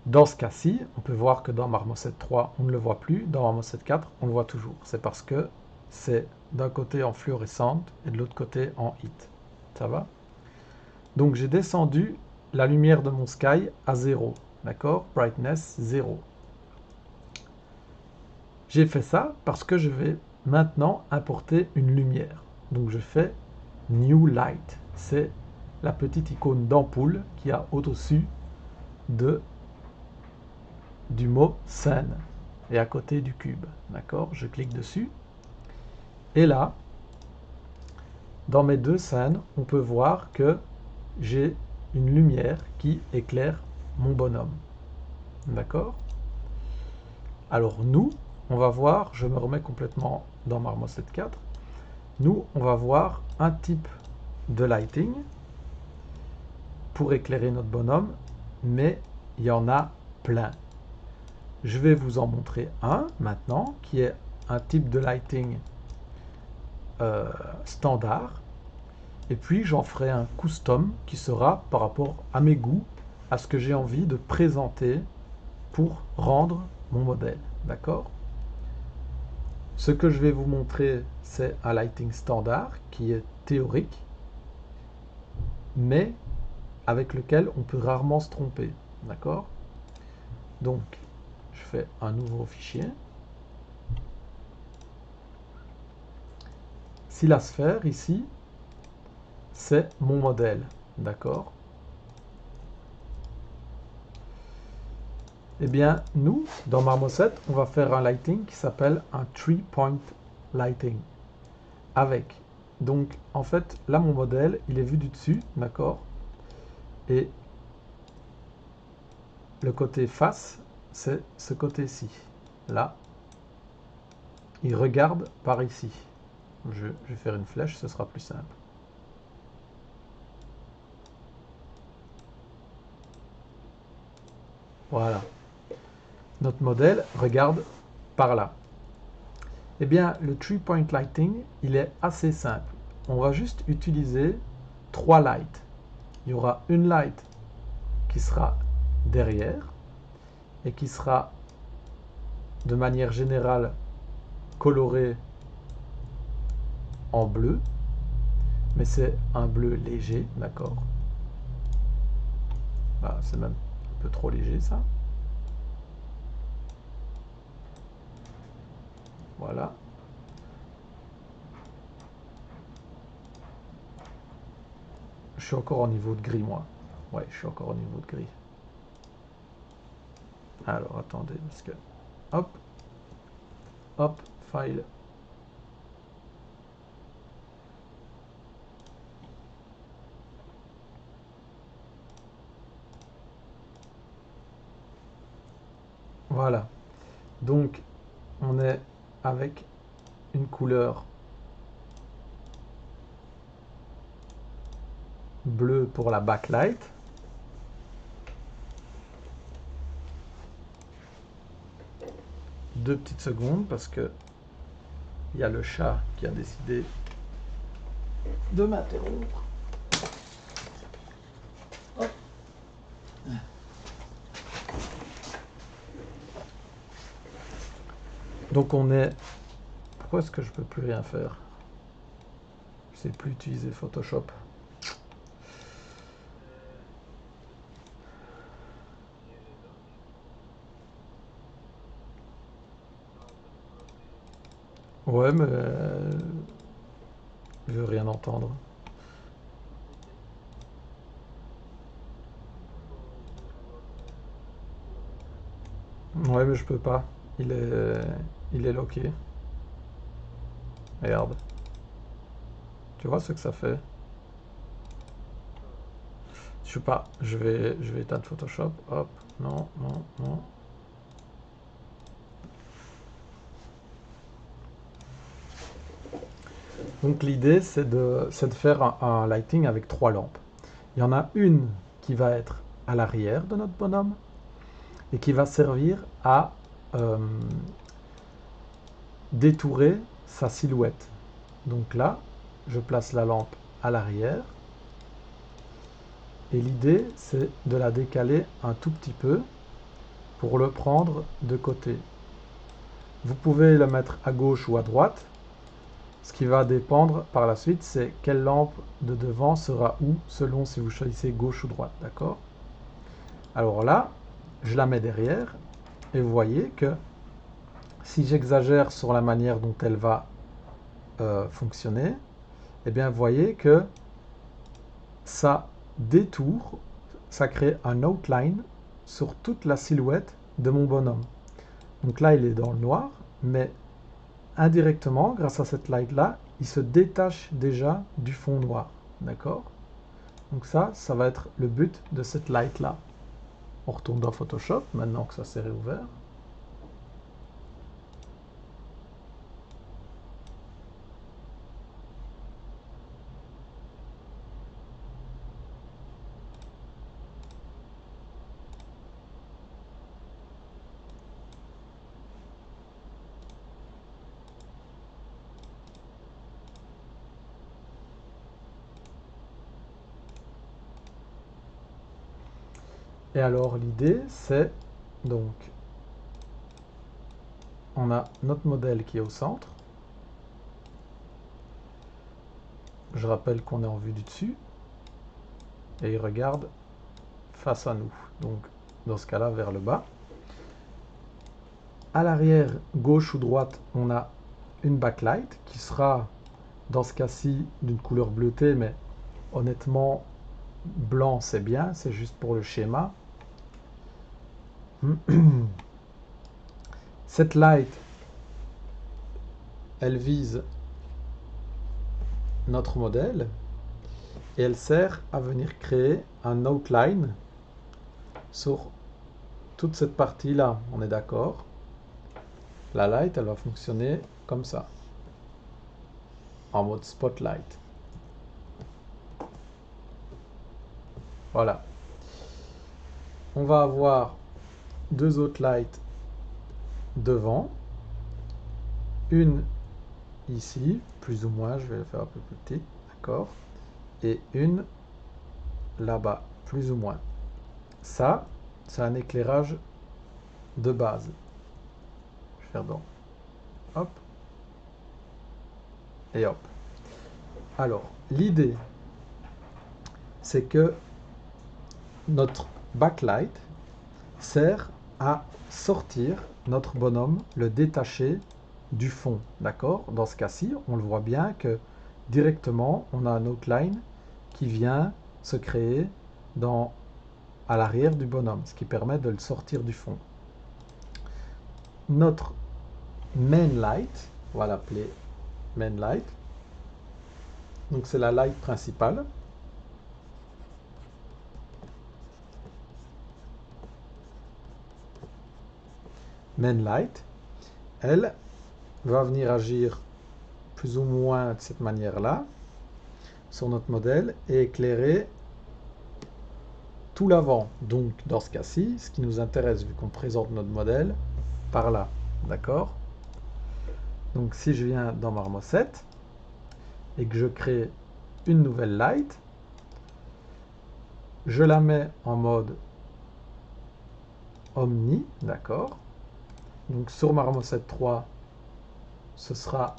Dans ce cas-ci, on peut voir que dans Marmoset 3, on ne le voit plus, dans Marmoset 4, on le voit toujours. C'est parce que c'est d'un côté en fluorescente et de l'autre côté en hit. Ça va? Donc j'ai descendu la lumière de mon sky à 0. D'accord? Brightness 0. J'ai fait ça parce que je vais maintenant importer une lumière. Donc je fais New Light. C'est la petite icône d'ampoule qu'il y a au-dessus du mot scène et à côté du cube. D'accord? Je clique dessus. Et là, dans mes deux scènes, on peut voir que j'ai une lumière qui éclaire mon bonhomme. D'accord? Alors nous, on va voir, je me remets complètement dans Marmoset 4, nous, on va voir un type de lighting pour éclairer notre bonhomme, mais il y en a plein. Je vais vous en montrer un maintenant, qui est un type de lighting standard, et puis j'en ferai un custom qui sera par rapport à mes goûts, à ce que j'ai envie de présenter pour rendre mon modèle. D'accord? Ce que je vais vous montrer, c'est un lighting standard qui est théorique, mais avec lequel on peut rarement se tromper. D'accord? Donc, je fais un nouveau fichier. Si la sphère, ici, c'est mon modèle. D'accord? Eh bien, nous, dans Marmoset, on va faire un lighting qui s'appelle un 3-point lighting. Avec, donc, en fait, là, mon modèle, il est vu du dessus, d'accord? Et le côté face, c'est ce côté-ci. Là, il regarde par ici. Je vais faire une flèche, ce sera plus simple. Voilà. Notre modèle regarde par là. Eh bien, le 3-point lighting, il est assez simple. On va juste utiliser 3 lights. Il y aura une light qui sera derrière et qui sera de manière générale colorée en bleu, mais c'est un bleu léger, d'accord? Ah, c'est même un peu trop léger ça. Voilà. Je suis encore au niveau de gris, moi. Ouais, je suis encore au niveau de gris. Alors, attendez, parce que... Hop. Hop, file. Voilà. Donc, on est avec une couleur bleue pour la backlight. Deux petites secondes parce que il y a le chat qui a décidé de m'interrompre. Hop. Donc on est... Pourquoi est-ce que je peux plus rien faire? Je sais plus utiliser Photoshop. Ouais, mais je veux rien entendre. Ouais, mais je peux pas. Il est loqué. Regarde. Tu vois ce que ça fait? Je sais pas. Je vais éteindre Photoshop. Hop. Non, non, non. Donc l'idée, c'est de faire un lighting avec 3 lampes. Il y en a une qui va être à l'arrière de notre bonhomme et qui va servir à euh, détourer sa silhouette. Donc là, je place la lampe à l'arrière et l'idée, c'est de la décaler un tout petit peu pour le prendre de côté. Vous pouvez le mettre à gauche ou à droite. Ce qui va dépendre par la suite, c'est quelle lampe de devant sera où, selon si vous choisissez gauche ou droite, d'accord? Alors là, je la mets derrière, et vous voyez que si j'exagère sur la manière dont elle va fonctionner, eh bien vous voyez que ça détourne, ça crée un outline sur toute la silhouette de mon bonhomme. Donc là, il est dans le noir, mais indirectement, grâce à cette light-là, il se détache déjà du fond noir. D'accord? Donc ça va être le but de cette light-là. On retourne dans Photoshop, maintenant que ça s'est réouvert. Et alors l'idée, c'est donc, on a notre modèle qui est au centre. Je rappelle qu'on est en vue du dessus. Et il regarde face à nous. Donc, dans ce cas-là, vers le bas. À l'arrière, gauche ou droite, on a une backlight qui sera, dans ce cas-ci, d'une couleur bleutée, mais honnêtement, blanc c'est bien, c'est juste pour le schéma. Cette light, elle vise notre modèle et elle sert à venir créer un outline sur toute cette partie-là, on est d'accord? La light, elle va fonctionner comme ça. en mode spotlight. Voilà. On va avoir deux autres lights devant. Une ici, plus ou moins, je vais la faire un peu plus petite, d'accord? Et une là-bas, plus ou moins. Ça, c'est un éclairage de base. Je vais faire donc, hop, et hop. Alors, l'idée, c'est que notre backlight sert à sortir notre bonhomme, le détacher du fond, d'accord? Dans ce cas-ci, on le voit bien que directement, on a un outline qui vient se créer à l'arrière du bonhomme, ce qui permet de le sortir du fond. Notre main light, on va l'appeler main light, donc c'est la light principale. Main light, elle va venir agir plus ou moins de cette manière-là sur notre modèle et éclairer tout l'avant. Donc dans ce cas-ci, ce qui nous intéresse vu qu'on présente notre modèle par là, d'accord? Donc si je viens dans Marmoset et que je crée une nouvelle light, je la mets en mode Omni, d'accord? Donc sur Marmoset 3, ce sera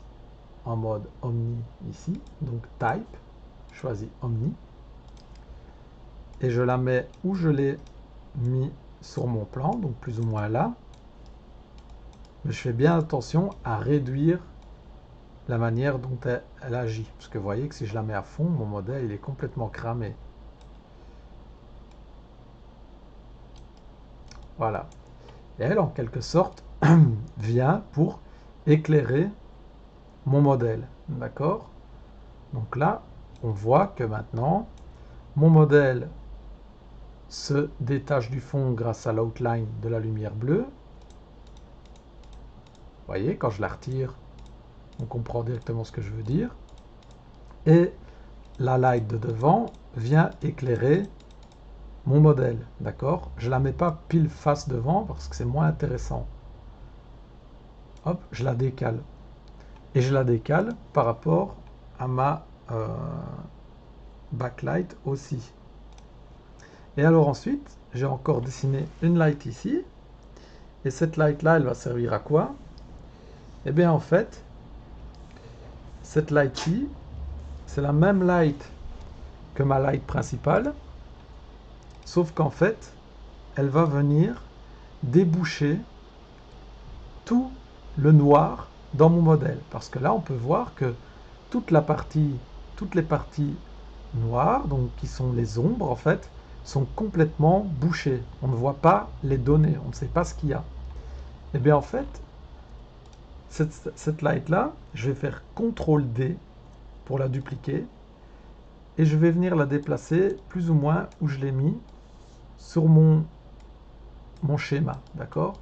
en mode Omni ici, donc Type, je choisis Omni, et je la mets où je l'ai mis sur mon plan, donc plus ou moins là, mais je fais bien attention à réduire la manière dont elle agit, parce que vous voyez que si je la mets à fond, mon modèle il est complètement cramé. Voilà. Et elle, en quelque sorte, vient pour éclairer mon modèle. D'accord? Donc là, on voit que maintenant, mon modèle se détache du fond grâce à l'outline de la lumière bleue. Vous voyez, quand je la retire, on comprend directement ce que je veux dire. Et la light de devant vient éclairer mon modèle. D'accord? Je ne la mets pas pile face devant parce que c'est moins intéressant. Hop, je la décale. Et je la décale par rapport à ma backlight aussi. Et alors ensuite, j'ai encore dessiné une light ici. Et cette light là, elle va servir à quoi? Eh bien en fait, cette light-ci, c'est la même light que ma light principale, sauf qu'en fait, elle va venir déboucher tout le noir dans mon modèle. Parce que là, on peut voir que toutes les parties noires, donc qui sont les ombres en fait, sont complètement bouchées. On ne voit pas les données, on ne sait pas ce qu'il y a. Et bien en fait, cette light là, je vais faire CTRL-D pour la dupliquer et je vais venir la déplacer plus ou moins où je l'ai mis sur mon schéma, d'accord?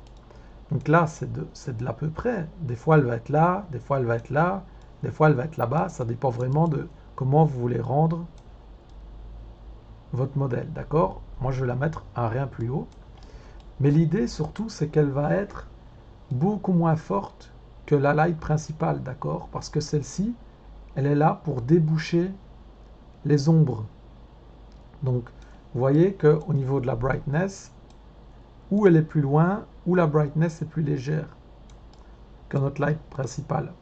Donc là, c'est de l'à peu près. Des fois, elle va être là, des fois, elle va être là, des fois, elle va être là-bas. Ça dépend vraiment de comment vous voulez rendre votre modèle, d'accord? Moi, je vais la mettre un rien plus haut. Mais l'idée, surtout, c'est qu'elle va être beaucoup moins forte que la light principale, d'accord? Parce que celle-ci, elle est là pour déboucher les ombres. Donc, vous voyez qu'au niveau de la brightness, où elle est plus loin, où la brightness est plus légère que notre light principale.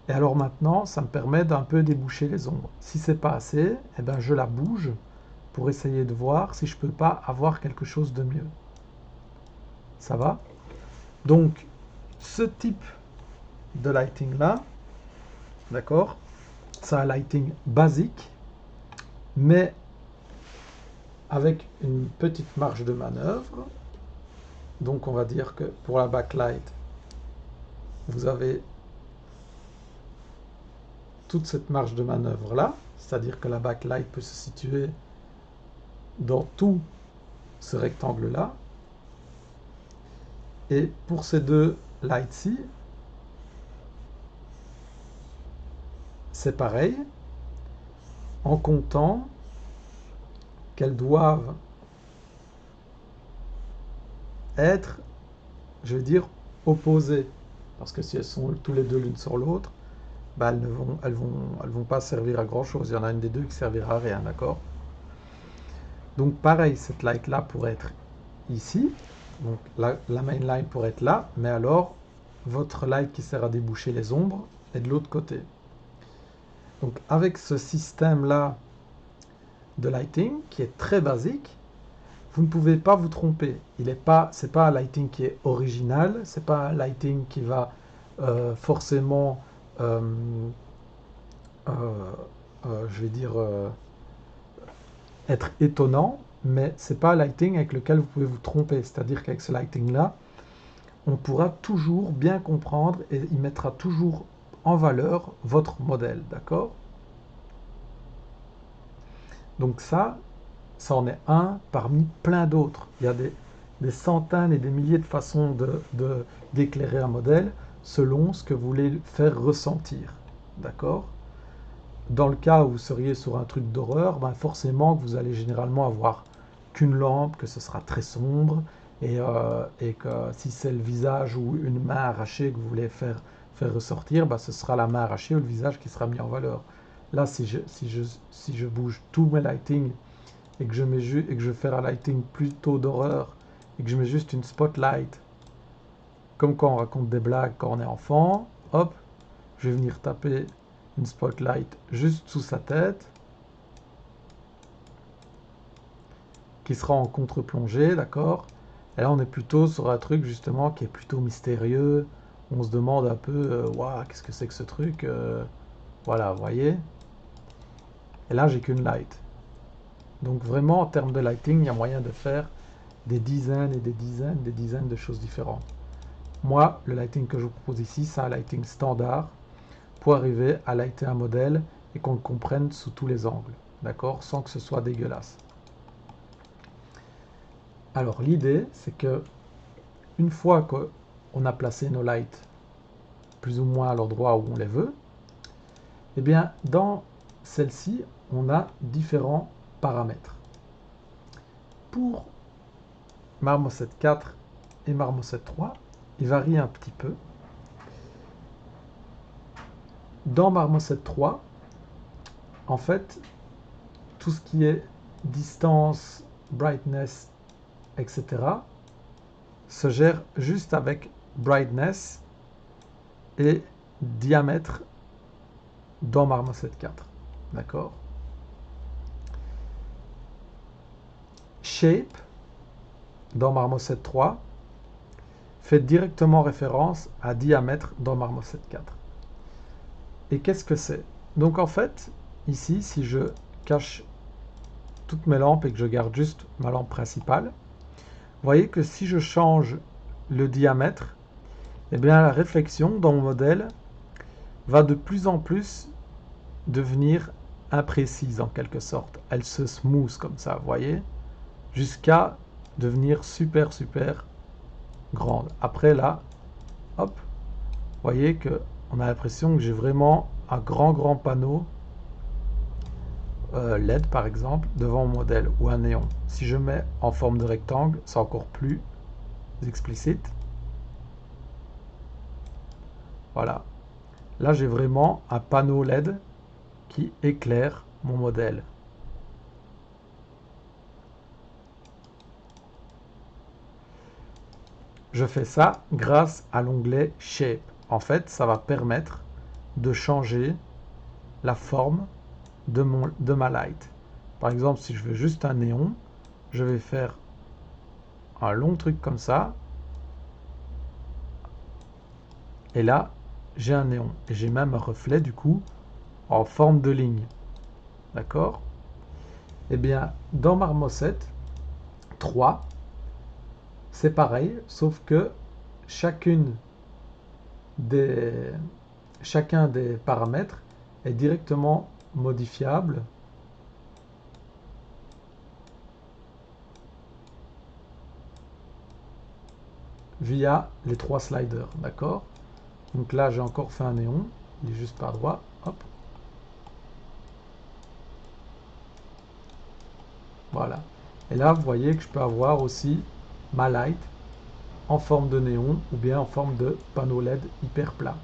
Et alors maintenant, ça me permet d'un peu déboucher les ombres. Si c'est pas assez, eh ben je la bouge pour essayer de voir si je peux pas avoir quelque chose de mieux. Ça va? Donc, ce type de lighting là, d'accord, c'est un lighting basique, mais avec une petite marge de manœuvre. Donc on va dire que pour la backlight, vous avez toute cette marge de manœuvre là, c'est-à-dire que la backlight peut se situer dans tout ce rectangle là. Et pour ces deux lights-ci, c'est pareil, en comptant qu'elles doivent être, je veux dire, opposées. Parce que si elles sont tous les deux l'une sur l'autre, bah elles vont pas servir à grand chose. Il y en a une des deux qui servira à rien, d'accord? Donc pareil, cette light là pourrait être ici. Donc la main line pourrait être là, mais alors votre light qui sert à déboucher les ombres est de l'autre côté. Donc avec ce système là de lighting qui est très basique, vous ne pouvez pas vous tromper. C'est pas un lighting qui est original, c'est pas un lighting qui va forcément, euh, je vais dire, être étonnant, mais c'est pas un lighting avec lequel vous pouvez vous tromper. C'est-à-dire qu'avec ce lighting-là, on pourra toujours bien comprendre et il mettra toujours en valeur votre modèle, d'accord? Donc ça en est un parmi plein d'autres. Il y a des centaines et des milliers de façons d'éclairer un modèle selon ce que vous voulez faire ressentir. D'accord? Dans le cas où vous seriez sur un truc d'horreur, ben forcément que vous allez généralement avoir qu'une lampe, que ce sera très sombre, et que si c'est le visage ou une main arrachée que vous voulez faire ressortir, ben ce sera la main arrachée ou le visage qui sera mis en valeur. Là, si je bouge tout mes lightings et que je fais un lighting plutôt d'horreur et que je mets juste une spotlight, comme quand on raconte des blagues quand on est enfant, hop, je vais venir taper une spotlight juste sous sa tête, qui sera en contre-plongée, d'accord? Et là, on est plutôt sur un truc justement qui est plutôt mystérieux. On se demande un peu, waouh, qu'est-ce que c'est que ce truc? Voilà, vous voyez? Et là, j'ai qu'une light. Donc vraiment, en termes de lighting, il y a moyen de faire des dizaines et des dizaines de choses différentes. Moi, le lighting que je vous propose ici, c'est un lighting standard pour arriver à lighter un modèle et qu'on le comprenne sous tous les angles, d'accord? Sans que ce soit dégueulasse. Alors l'idée, c'est que une fois qu'on a placé nos lights plus ou moins à l'endroit où on les veut, eh bien dans celle-ci, on a différents paramètres. Pour Marmoset 4 et Marmoset 3, il varie un petit peu. Dans Marmoset 3, en fait, tout ce qui est distance, brightness, etc., se gère juste avec brightness et diamètre dans Marmoset 4. D'accord? Shape, dans Marmoset 3, fait directement référence à diamètre dans Marmoset 4. Et qu'est-ce que c'est? Donc en fait, ici, si je cache toutes mes lampes et que je garde juste ma lampe principale, vous voyez que si je change le diamètre, eh bien la réflexion dans mon modèle va de plus en plus devenir imprécise en quelque sorte. Elle se smooth comme ça, vous voyez, jusqu'à devenir super grande. Après là, hop, vous voyez que on a l'impression que j'ai vraiment un grand panneau LED par exemple devant mon modèle ou un néon. Si je mets en forme de rectangle, c'est encore plus explicite. Voilà. Là, j'ai vraiment un panneau LED qui éclaire mon modèle. Je fais ça grâce à l'onglet Shape. En fait, ça va permettre de changer la forme de ma light. Par exemple, si je veux juste un néon, je vais faire un long truc comme ça. Et là, j'ai un néon. Et j'ai même un reflet du coup en forme de ligne. D'accord? Eh bien, dans Marmoset 3, c'est pareil, sauf que chacune des, chacun des paramètres est directement modifiable via les trois sliders, d'accord? Donc là, j'ai encore fait un néon, il est juste par droit, hop. Voilà. Et là, vous voyez que je peux avoir aussi ma light en forme de néon ou bien en forme de panneau LED hyper plat.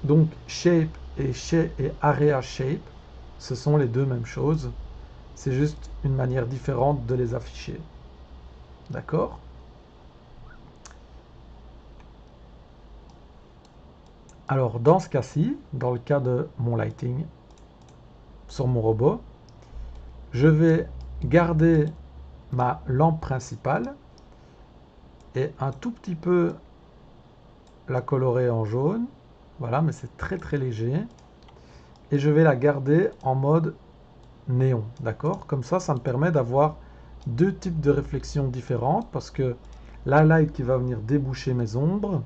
Donc shape et area shape, ce sont les deux mêmes choses. C'est juste une manière différente de les afficher. D'accord? Alors dans ce cas-ci, dans le cas de mon lighting sur mon robot, je vais garder ma lampe principale et un tout petit peu la colorer en jaune. Voilà, mais c'est très très léger. Et je vais la garder en mode néon, d'accord? Comme ça me permet d'avoir deux types de réflexions différentes parce que la light qui va venir déboucher mes ombres,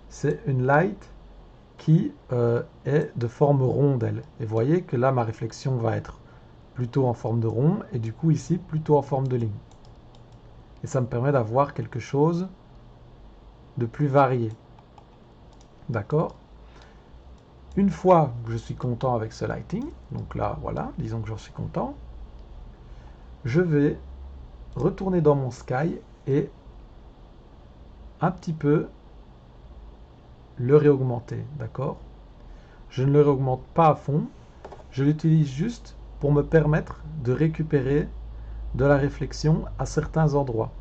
c'est une light qui est de forme rondelle. Et vous voyez que là, ma réflexion va être plutôt en forme de rond et du coup ici, plutôt en forme de ligne. Et ça me permet d'avoir quelque chose de plus varié. D'accord? Une fois que je suis content avec ce lighting, donc là, voilà, disons que j'en suis content, je vais retourner dans mon sky et un petit peu le réaugmenter, d'accord? Je ne le réaugmente pas à fond, je l'utilise juste pour me permettre de récupérer de la réflexion à certains endroits.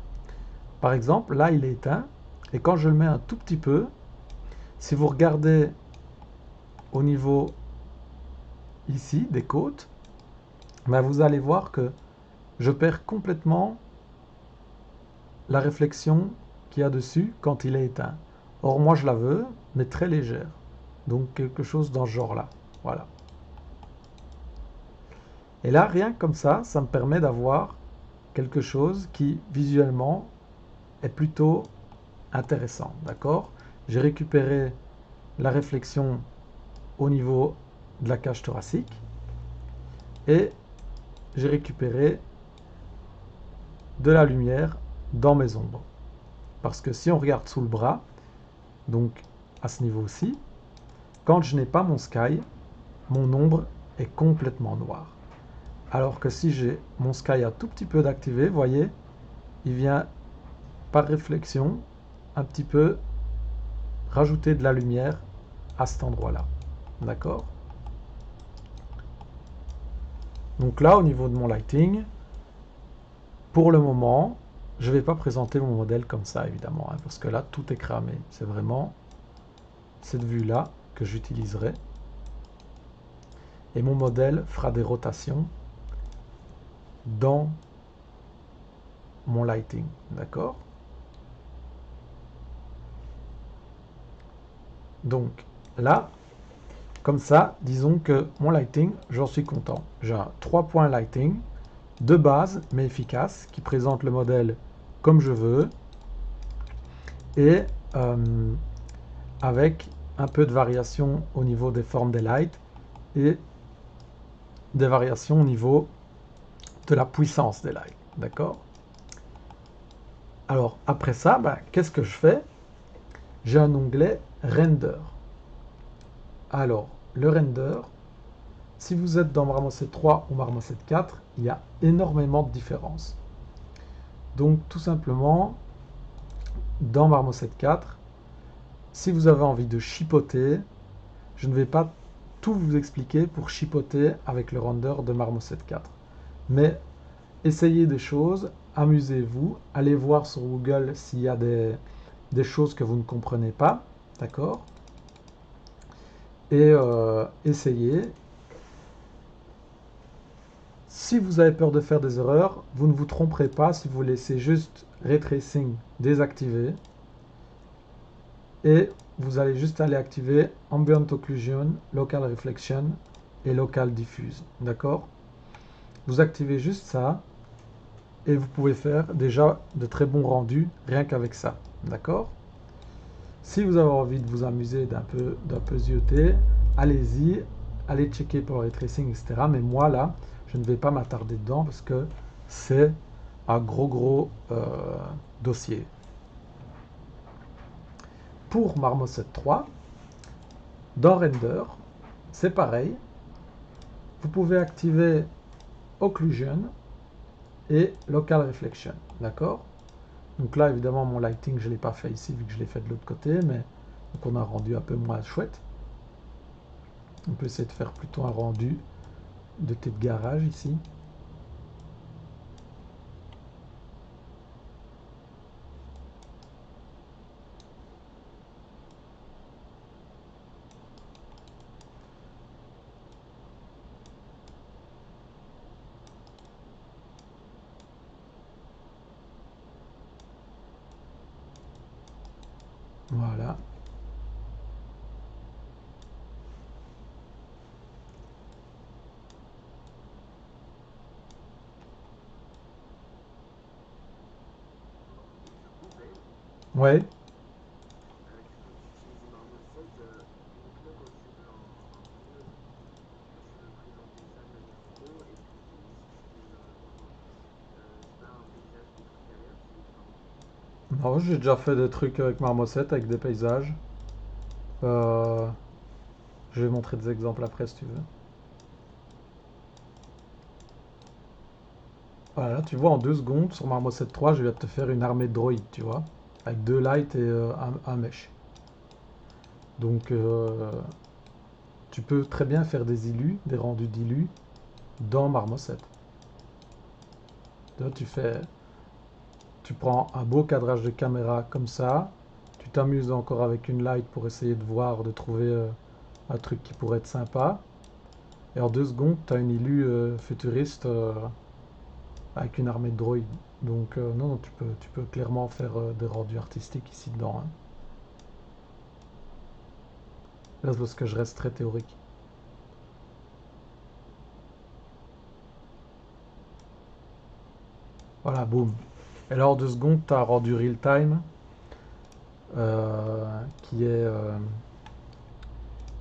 Par exemple, là il est éteint, et quand je le mets un tout petit peu, si vous regardez au niveau ici des côtes, ben vous allez voir que je perds complètement la réflexion qu'il y a dessus quand il est éteint. Or moi je la veux, mais très légère. Donc quelque chose dans ce genre-là. Voilà. Et là, rien que comme ça me permet d'avoir quelque chose qui visuellement est plutôt intéressant. D'accord? J'ai récupéré la réflexion au niveau de la cage thoracique et j'ai récupéré de la lumière dans mes ombres. Parce que si on regarde sous le bras, donc à ce niveau-ci, quand je n'ai pas mon sky, mon ombre est complètement noire. Alors que si j'ai mon sky un tout petit peu d'activé, vous voyez, il vient par réflexion un petit peu rajouter de la lumière à cet endroit-là. D'accord? Donc là, au niveau de mon lighting, pour le moment, je ne vais pas présenter mon modèle comme ça, évidemment, hein, parce que là, tout est cramé. C'est vraiment cette vue-là que j'utiliserai. Et mon modèle fera des rotations dans mon lighting. D'accord? Donc là, comme ça, disons que mon lighting, j'en suis content. J'ai un 3 points lighting de base, mais efficace, qui présente le modèle comme je veux, et avec un peu de variation au niveau des formes des lights, et des variations au niveau de la puissance des lights. D'accord? Alors, après ça, qu'est-ce que je fais? J'ai un onglet Render. Alors, le render, si vous êtes dans Marmoset 3 ou Marmoset 4, il y a énormément de différences. Donc, tout simplement, dans Marmoset 4, si vous avez envie de chipoter, je ne vais pas tout vous expliquer pour chipoter avec le render de Marmoset 4. Mais essayez des choses, amusez-vous, allez voir sur Google s'il y a des choses que vous ne comprenez pas, d'accord? Et essayez. Si vous avez peur de faire des erreurs, vous ne vous tromperez pas si vous laissez juste Ray Tracing désactivé et vous allez juste aller activer Ambient Occlusion, Local Reflection et Local Diffuse, d'accord? Vous activez juste ça et vous pouvez faire déjà de très bons rendus rien qu'avec ça, d'accord? Si vous avez envie de vous amuser d'un peu zioter, allez-y, allez checker pour le ray tracing, etc. Mais moi là, je ne vais pas m'attarder dedans parce que c'est un gros dossier. Pour Marmoset 3, dans Render, c'est pareil. Vous pouvez activer Occlusion et Local Reflection, d'accord? Donc là, évidemment, mon lighting, je ne l'ai pas fait ici, vu que je l'ai fait de l'autre côté, mais donc on a un rendu un peu moins chouette. On peut essayer de faire plutôt un rendu de type garage ici. Voilà. Ouais. Non, j'ai déjà fait des trucs avec Marmoset, avec des paysages. Euh, je vais montrer des exemples après si tu veux. Voilà, tu vois, en 2 secondes, sur Marmoset 3, je viens de te faire une armée de droïdes, tu vois. Avec 2 lights et un mesh. Donc, tu peux très bien faire des illus, des rendus d'illus, dans Marmoset. Là, tu prends un beau cadrage de caméra comme ça, tu t'amuses encore avec une light pour essayer de voir, de trouver un truc qui pourrait être sympa. Et en 2 secondes, tu as une illu futuriste avec une armée de droïdes. Donc non, non, tu peux clairement faire des rendus artistiques ici dedans, hein. Là, c'est parce que je reste très théorique. Voilà, boum. Et là, en 2 secondes, tu as un rendu real time qui est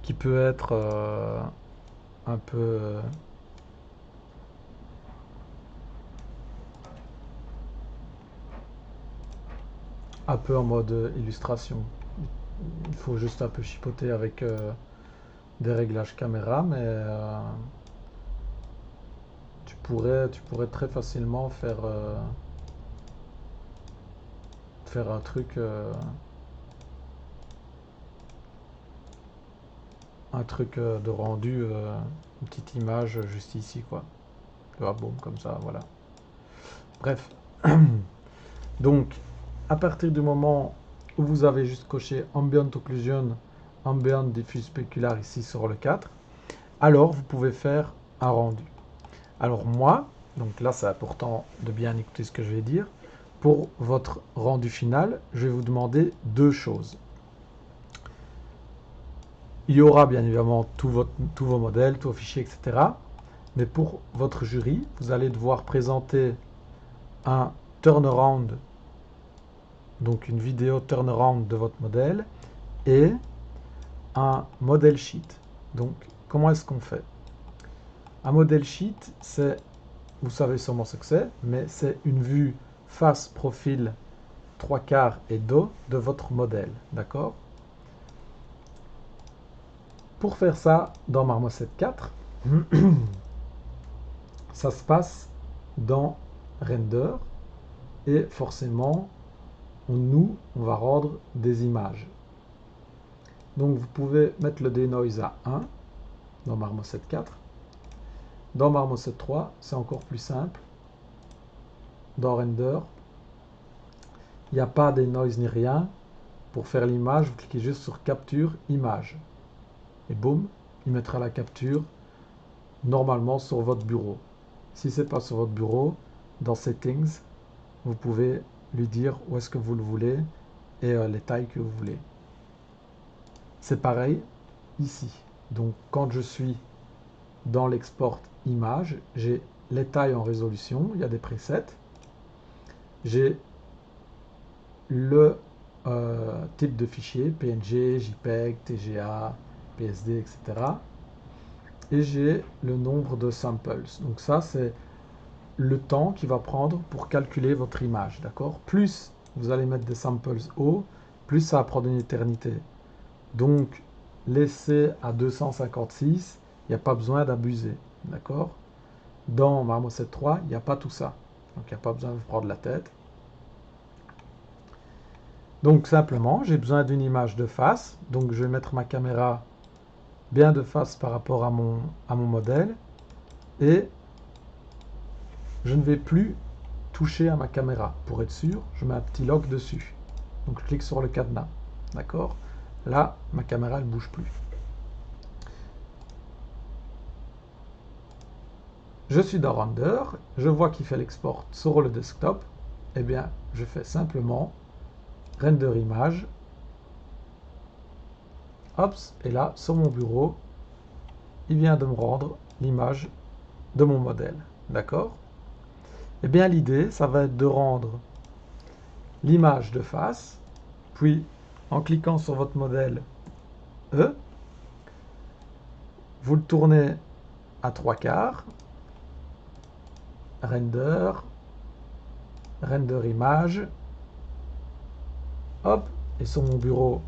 qui peut être un peu en mode illustration. Il faut juste un peu chipoter avec des réglages caméra, mais tu pourrais très facilement faire un truc de rendu, une petite image juste ici, quoi. Tu vois, boum, comme ça, voilà. Bref. Donc, à partir du moment où vous avez juste coché Ambient Occlusion, Ambient Diffuse Specular ici sur le 4, alors vous pouvez faire un rendu. Alors moi, donc là c'est important de bien écouter ce que je vais dire, pour votre rendu final, je vais vous demander 2 choses. Il y aura bien évidemment tous vos modèles, tous vos fichiers, etc. Mais pour votre jury, vous allez devoir présenter un turnaround, donc une vidéo turnaround de votre modèle, et un model sheet. Donc, comment est-ce qu'on fait? Un model sheet, c'est, vous savez sûrement ce que c'est, mais c'est une vue face, profil, 3/4 et dos de votre modèle. D'accord? Pour faire ça dans Marmoset 4, ça se passe dans Render et forcément, on va rendre des images. Donc vous pouvez mettre le denoise à 1 dans Marmoset 4. Dans Marmoset 3, c'est encore plus simple. Dans Render, il n'y a pas de noise ni rien. Pour faire l'image, vous cliquez juste sur Capture Image. Et boum, il mettra la capture normalement sur votre bureau. Si ce n'est pas sur votre bureau, dans Settings, vous pouvez lui dire où est-ce que vous le voulez et les tailles que vous voulez. C'est pareil ici. Donc quand je suis dans l'export image, j'ai les tailles en résolution, il y a des presets. J'ai le type de fichier, PNG, JPEG, TGA, PSD, etc. Et j'ai le nombre de samples. Donc ça, c'est le temps qu'il va prendre pour calculer votre image, d'accord? Plus vous allez mettre des samples hauts, plus ça va prendre une éternité. Donc, laissez à 256, il n'y a pas besoin d'abuser, d'accord? Dans Marmoset 3, il n'y a pas tout ça. Donc il n'y a pas besoin de vous prendre la tête. Donc simplement, j'ai besoin d'une image de face. Donc je vais mettre ma caméra bien de face par rapport à mon modèle. Et je ne vais plus toucher à ma caméra. Pour être sûr, je mets un petit lock dessus. Donc je clique sur le cadenas. D'accord? Là, ma caméra ne bouge plus. Je suis dans Render, je vois qu'il fait l'export sur le desktop. Eh bien, je fais simplement Render Image. Hop, et là, sur mon bureau, il vient de me rendre l'image de mon modèle. D'accord? Eh bien, l'idée, ça va être de rendre l'image de face, puis en cliquant sur votre modèle E, vous le tournez à 3/4, Render, Render Image, hop, et sur mon bureau,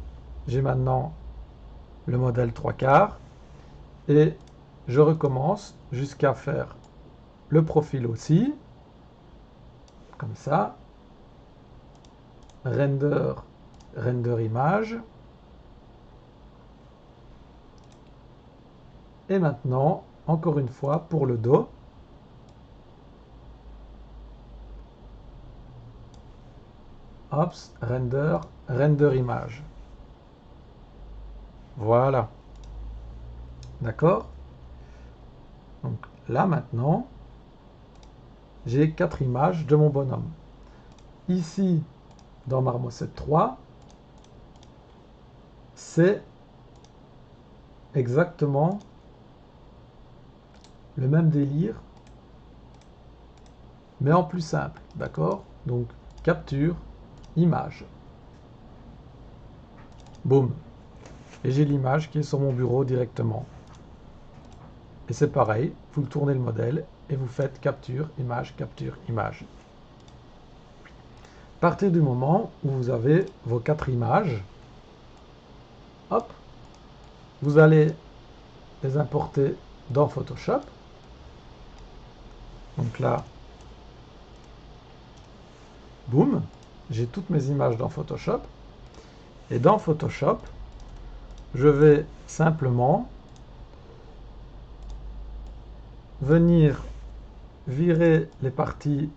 j'ai maintenant le modèle 3/4, et je recommence jusqu'à faire le profil aussi, comme ça, Render, Render Image, et maintenant, encore une fois, pour le dos, hop, Render, Render Image. Voilà. D'accord? Donc là maintenant, j'ai 4 images de mon bonhomme. Ici, dans Marmoset 3, c'est exactement le même délire, mais en plus simple. D'accord? Donc, capture, image. Boum. Et j'ai l'image qui est sur mon bureau directement. Et c'est pareil, vous tournez le modèle et vous faites capture, image, capture, image. À partir du moment où vous avez vos 4 images, hop, vous allez les importer dans Photoshop. Donc là, boum, j'ai toutes mes images dans Photoshop. Et dans Photoshop, je vais simplement venir virer les parties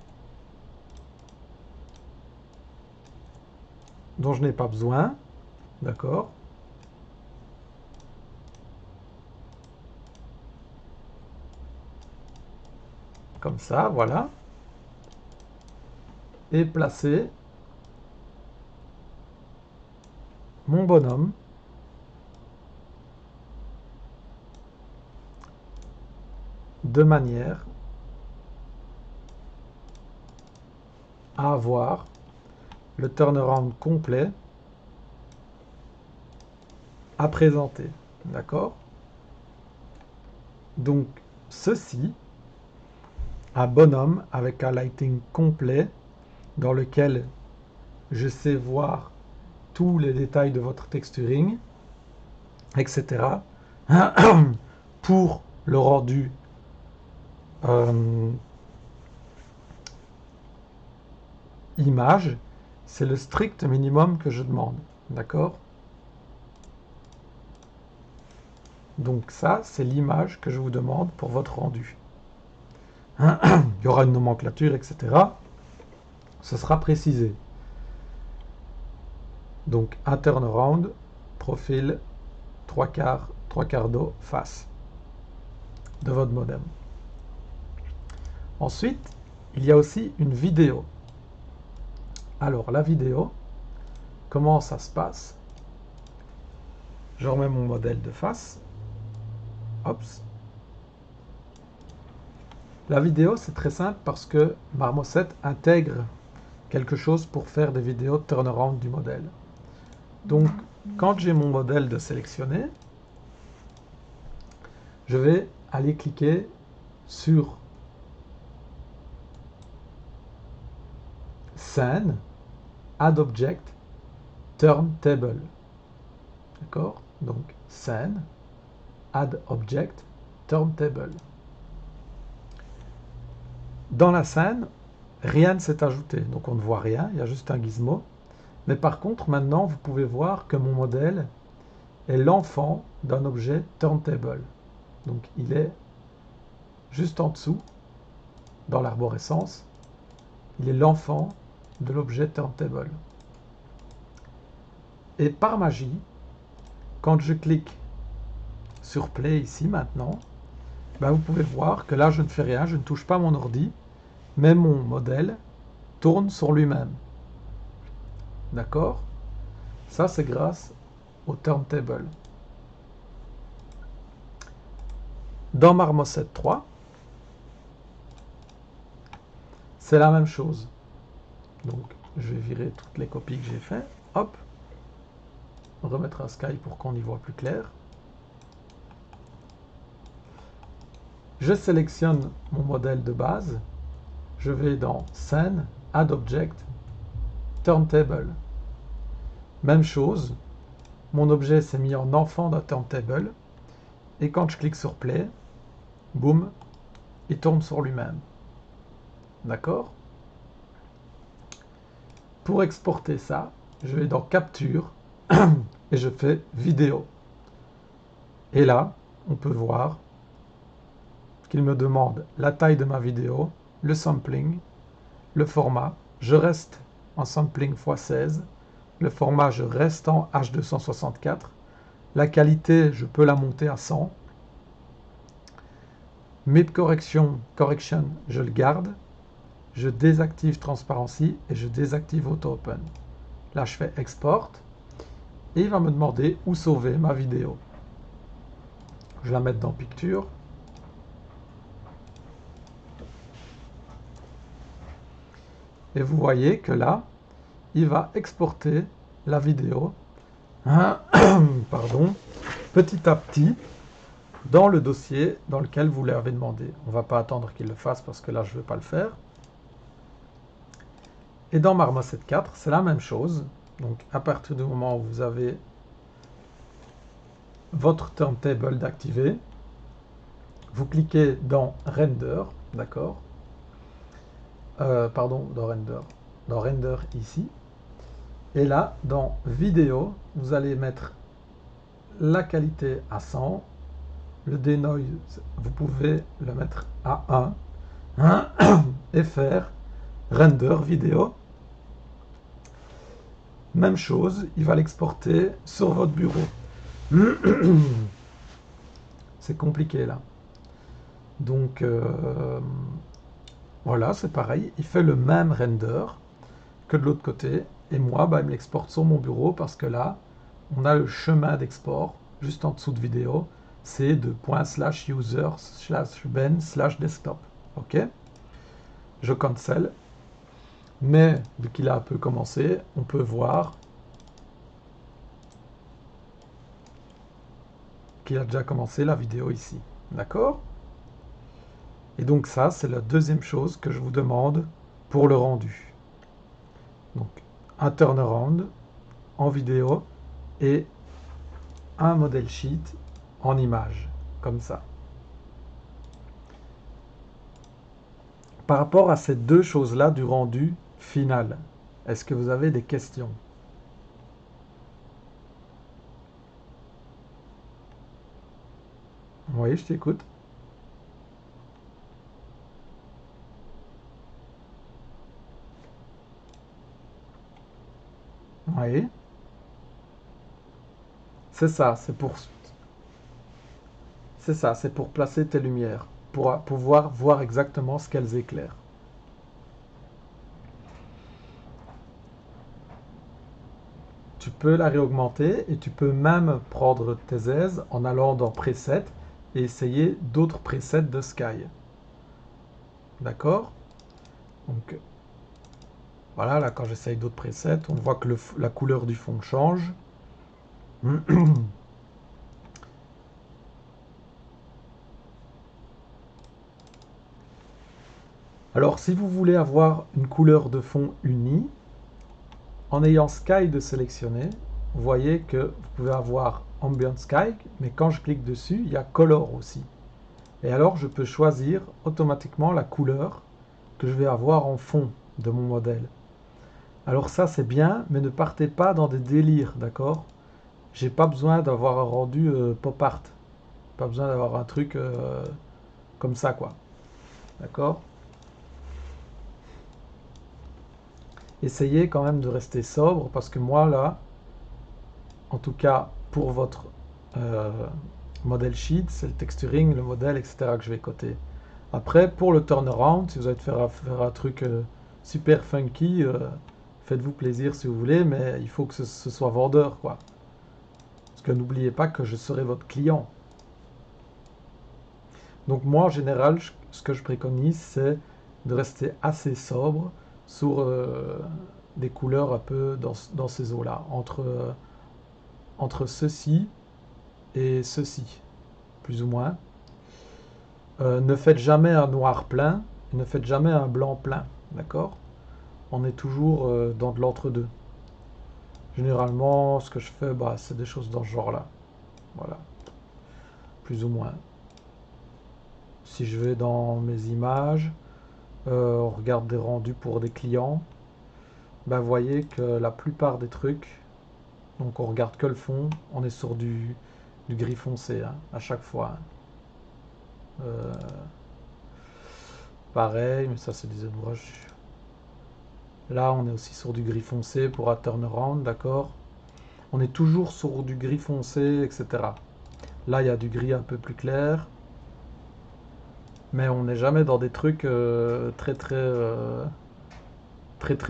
dont je n'ai pas besoin. D'accord? Comme ça, voilà. Et placer mon bonhomme de manière à avoir le turnaround complet à présenter. D'accord? Donc, ceci, un bonhomme avec un lighting complet dans lequel je sais voir tous les détails de votre texturing, etc. Pour le rendu image, c'est le strict minimum que je demande. D'accord? Donc ça, c'est l'image que je vous demande pour votre rendu. Il y aura une nomenclature, etc. Ce sera précisé. Donc un turnaround, profil, 3/4 d'eau, face de votre modem. Ensuite, il y a aussi une vidéo. Alors la vidéo, comment ça se passe? Je remets mon modèle de face. Hop. La vidéo, c'est très simple parce que Marmoset intègre quelque chose pour faire des vidéos de turnaround du modèle. Donc, quand j'ai mon modèle de sélectionner, je vais aller cliquer sur Scène, Add Object, Turn Table. D'accord? Donc, Scène, Add Object, Turn Table. Dans la scène, rien ne s'est ajouté, donc on ne voit rien, il y a juste un gizmo. Mais par contre, maintenant, vous pouvez voir que mon modèle est l'enfant d'un objet turntable. Donc il est juste en dessous, dans l'arborescence, il est l'enfant de l'objet turntable. Et par magie, quand je clique sur Play ici maintenant, ben vous pouvez voir que là je ne fais rien, je ne touche pas mon ordi, mais mon modèle tourne sur lui-même. D'accord? Ça c'est grâce au turntable. Dans Marmoset 3, c'est la même chose. Donc je vais virer toutes les copies que j'ai fait. Hop, remettre un sky pour qu'on y voit plus clair. Je sélectionne mon modèle de base. Je vais dans Scene, Add Object, Turntable. Même chose, mon objet s'est mis en enfant d'un turntable. Et quand je clique sur Play, boum, il tourne sur lui-même. D'accord? Pour exporter ça, je vais dans Capture et je fais Vidéo. Et là, on peut voir qu'il me demande la taille de ma vidéo, le sampling, le format. Je reste en sampling x16. Le format, je reste en H264. La qualité, je peux la monter à 100. Mid correction, je le garde. Je désactive Transparency et je désactive Auto Open. Là, je fais Export. Et il va me demander où sauver ma vidéo. Je la mets dans Picture. Et vous voyez que là, il va exporter la vidéo pardon, petit à petit dans le dossier dans lequel vous l'avez demandé. On ne va pas attendre qu'il le fasse parce que là, je ne vais pas le faire. Et dans Marmoset 4, c'est la même chose. Donc, à partir du moment où vous avez votre turntable d'activer, vous cliquez dans Render, d'accord, pardon, dans Render ici. Et là, dans Vidéo, vous allez mettre la qualité à 100. Le denoise, vous pouvez le mettre à 1 et faire Render Vidéo. Même chose, il va l'exporter sur votre bureau. C'est compliqué là. Donc, voilà, c'est pareil. Il fait le même render que de l'autre côté. Et moi, bah, il me l'exporte sur mon bureau parce que là, on a le chemin d'export juste en dessous de vidéo. C'est de ./user/ben/desktop. OK? Je cancel. Mais, vu qu'il a un peu commencé, on peut voir qu'il a déjà commencé la vidéo ici. D'accord? Et donc ça, c'est la deuxième chose que je vous demande pour le rendu. Donc, un turnaround en vidéo et un model sheet en image, comme ça. Par rapport à ces deux choses-là du rendu final, est-ce que vous avez des questions? Oui, je t'écoute. Oui. C'est ça, c'est pour placer tes lumières, pour pouvoir voir exactement ce qu'elles éclairent. Tu peux la réaugmenter et tu peux même prendre tes aises en allant dans Preset et essayer d'autres presets de Sky. D'accord? Donc voilà, là quand j'essaye d'autres presets, on voit que la couleur du fond change. Alors si vous voulez avoir une couleur de fond unie, en ayant Sky de sélectionner, vous voyez que vous pouvez avoir Ambient Sky, mais quand je clique dessus, il y a Color aussi. Et alors je peux choisir automatiquement la couleur que je vais avoir en fond de mon modèle. Alors ça c'est bien, mais ne partez pas dans des délires, d'accord? J'ai pas besoin d'avoir un rendu pop art. Pas besoin d'avoir un truc comme ça, quoi. D'accord? Essayez quand même de rester sobre parce que moi là, en tout cas pour votre euh, model sheet, c'est le texturing, le modèle, etc. que je vais coter. Après, pour le turnaround, si vous allez faire un truc super funky, faites-vous plaisir si vous voulez, mais il faut que ce soit vendeur, quoi. Parce que n'oubliez pas que je serai votre client. Donc moi, en général, ce que je préconise, c'est de rester assez sobre sur des couleurs un peu dans ces eaux-là, entre ceci et ceci, plus ou moins. Ne faites jamais un noir plein, et ne faites jamais un blanc plein, d'accord? On est toujours dans de l'entre-deux. Généralement, ce que je fais, bah, c'est des choses dans ce genre-là. Voilà, plus ou moins. Si je vais dans mes images, on regarde des rendus pour des clients, bah, vous voyez que la plupart des trucs, donc on regarde que le fond, on est sur du gris foncé hein, à chaque fois. Hein. Euh, pareil, mais ça c'est des airbrush. Là, on est aussi sur du gris foncé pour un turnaround, d'accord? On est toujours sur du gris foncé, etc. Là, il y a du gris un peu plus clair, mais on n'est jamais dans des trucs très très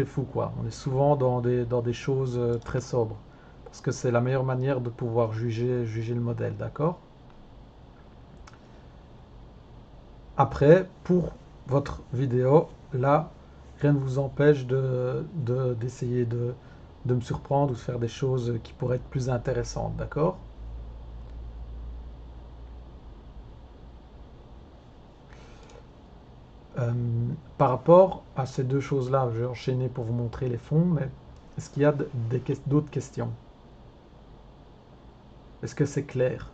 fous, quoi. On est souvent dans des choses très sobres, parce que c'est la meilleure manière de pouvoir juger le modèle, d'accord? Après, pour votre vidéo, là, rien ne vous empêche d'essayer de me surprendre ou de faire des choses qui pourraient être plus intéressantes, d'accord? Euh, Par rapport à ces deux choses-là, je vais enchaîner pour vous montrer les fonds, mais est-ce qu'il y a d'autres questions? Est-ce que c'est clair?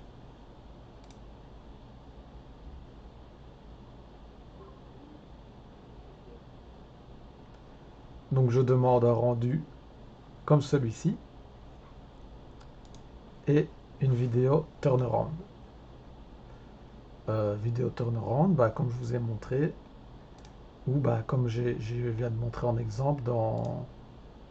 Donc je demande un rendu comme celui-ci et une vidéo turnaround. Vidéo turnaround, bah, comme je vous ai montré, ou bah, comme je viens de montrer en exemple dans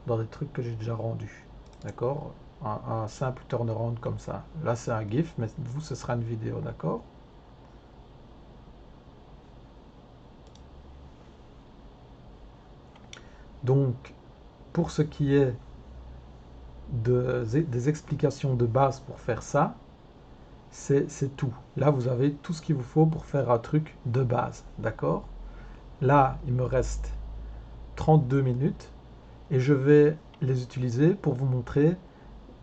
des trucs que j'ai déjà rendus. D'accord? Un simple turnaround comme ça. Là, c'est un GIF, mais vous, ce sera une vidéo, d'accord? Donc, pour ce qui est des explications de base pour faire ça, c'est tout. Là, vous avez tout ce qu'il vous faut pour faire un truc de base, d'accord? Là, il me reste 32 minutes et je vais les utiliser pour vous montrer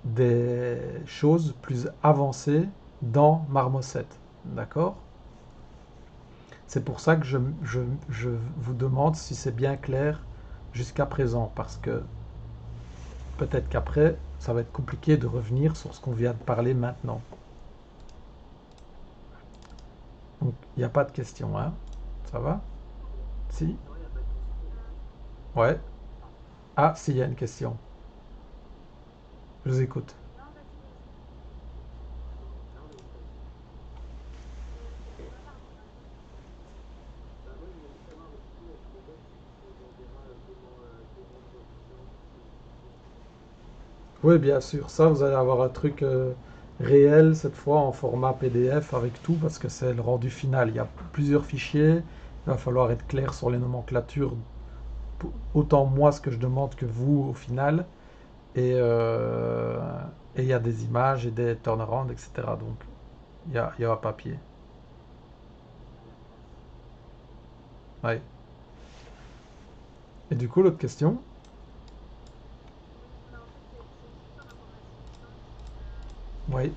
des choses plus avancées dans Marmoset, d'accord? C'est pour ça que je vous demande si c'est bien clair jusqu'à présent, parce que peut-être qu'après, ça va être compliqué de revenir sur ce qu'on vient de parler maintenant. Donc, il n'y a pas de question, hein? Ça va? Si? Ouais. Ah, si, il y a une question. Je vous écoute. Oui, bien sûr. Ça, vous allez avoir un truc réel, cette fois en format PDF avec tout, parce que c'est le rendu final. Il y a plusieurs fichiers. Il va falloir être clair sur les nomenclatures. Autant moi ce que je demande que vous au final. Et et il y a des images et des turnarounds, etc. Donc, il y a un papier. Ouais. Et du coup, l'autre question? Oui.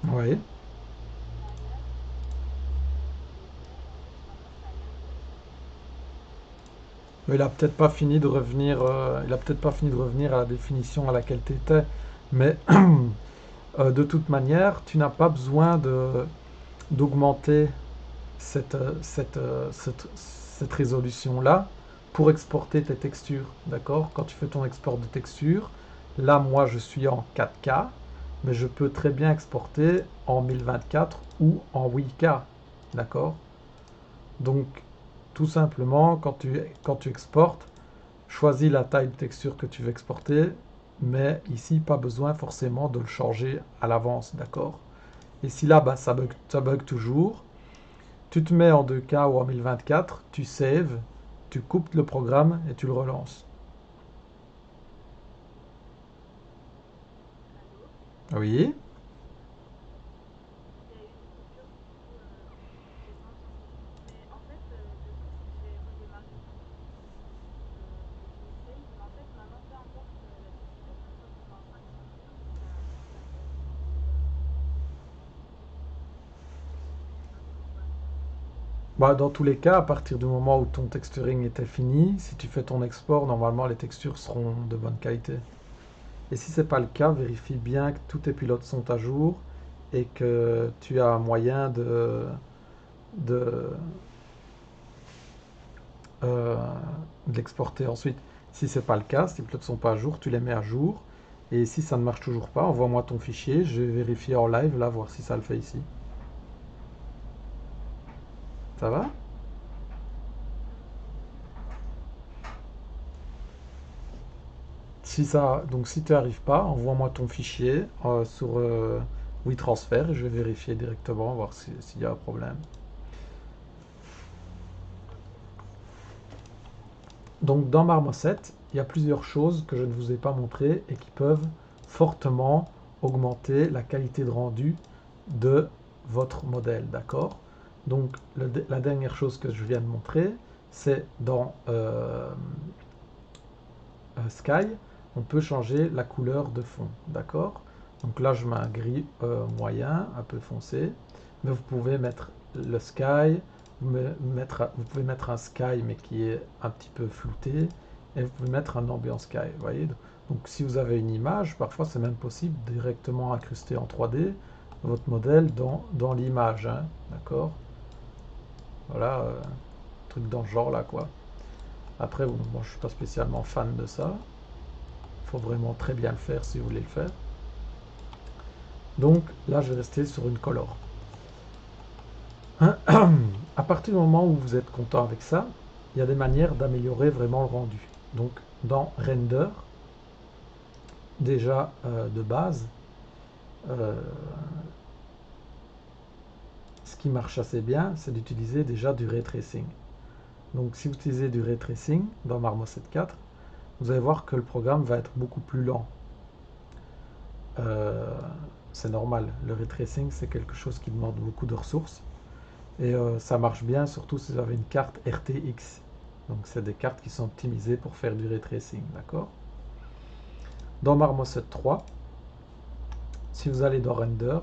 Oui. Mais il a peut-être pas fini de revenir, il a peut-être pas fini de revenir à la définition à laquelle tu étais. Mais De toute manière, tu n'as pas besoin d'augmenter cette résolution-là pour exporter tes textures. D'accord? Quand tu fais ton export de texture, là, moi, je suis en 4K, mais je peux très bien exporter en 1024 ou en 8K. D'accord? Donc, tout simplement, quand tu exportes, choisis la taille de texture que tu veux exporter, mais ici, pas besoin forcément de le changer à l'avance. D'accord? Et si là, bah, ça bug toujours, tu te mets en 2K ou en 1024, tu saves, tu coupes le programme et tu le relances. Allô? Oui. Il y a eu une coupure, du coup, j'ai pas entendu. Mais en fait, le truc, c'est que j'ai redémarré le PC. Mais en fait, maintenant, peu importe la texture, une fois qu'on est en train de construire, ça bug. Donc voilà. Bah, dans tous les cas, à partir du moment où ton texturing était fini, si tu fais ton export, normalement les textures seront de bonne qualité. Et si ce n'est pas le cas, vérifie bien que tous tes pilotes sont à jour et que tu as un moyen de, euh, de l'exporter ensuite. Si ce n'est pas le cas, si tes pilotes ne sont pas à jour, tu les mets à jour. Et si ça ne marche toujours pas, envoie-moi ton fichier, je vais vérifier en live, là, voir si ça le fait ici. Ça va? Donc si tu n'y arrives pas, envoie-moi ton fichier sur WeTransfer et je vais vérifier directement, voir s'il y a un problème. Ok, merci. Donc dans Marmoset, il y a plusieurs choses que je ne vous ai pas montrées et qui peuvent fortement augmenter la qualité de rendu de votre modèle, d'accord? Donc la dernière chose que je viens de montrer, c'est dans Sky, on peut changer la couleur de fond, d'accord? Donc là, je mets un gris moyen, un peu foncé, mais vous pouvez mettre le sky, vous pouvez mettre un sky mais qui est un petit peu flouté, et vous pouvez mettre un ambient sky, vous voyez? Donc si vous avez une image, parfois c'est même possible directement incruster en 3D votre modèle dans l'image, hein, d'accord? Voilà, truc dans ce genre là, quoi. Après, bon, moi je suis pas spécialement fan de ça. Il faut vraiment très bien le faire si vous voulez le faire. Donc là, je vais rester sur une color. À partir du moment où vous êtes content avec ça, il y a des manières d'améliorer vraiment le rendu. Donc dans Render, déjà de base, euh, ce qui marche assez bien, c'est d'utiliser déjà du ray tracing. Donc si vous utilisez du ray tracing dans Marmoset 4, vous allez voir que le programme va être beaucoup plus lent. Euh, c'est normal, le ray tracing c'est quelque chose qui demande beaucoup de ressources. Et ça marche bien, surtout si vous avez une carte RTX. Donc c'est des cartes qui sont optimisées pour faire du ray tracing, d'accord? Dans Marmoset 3, si vous allez dans Render,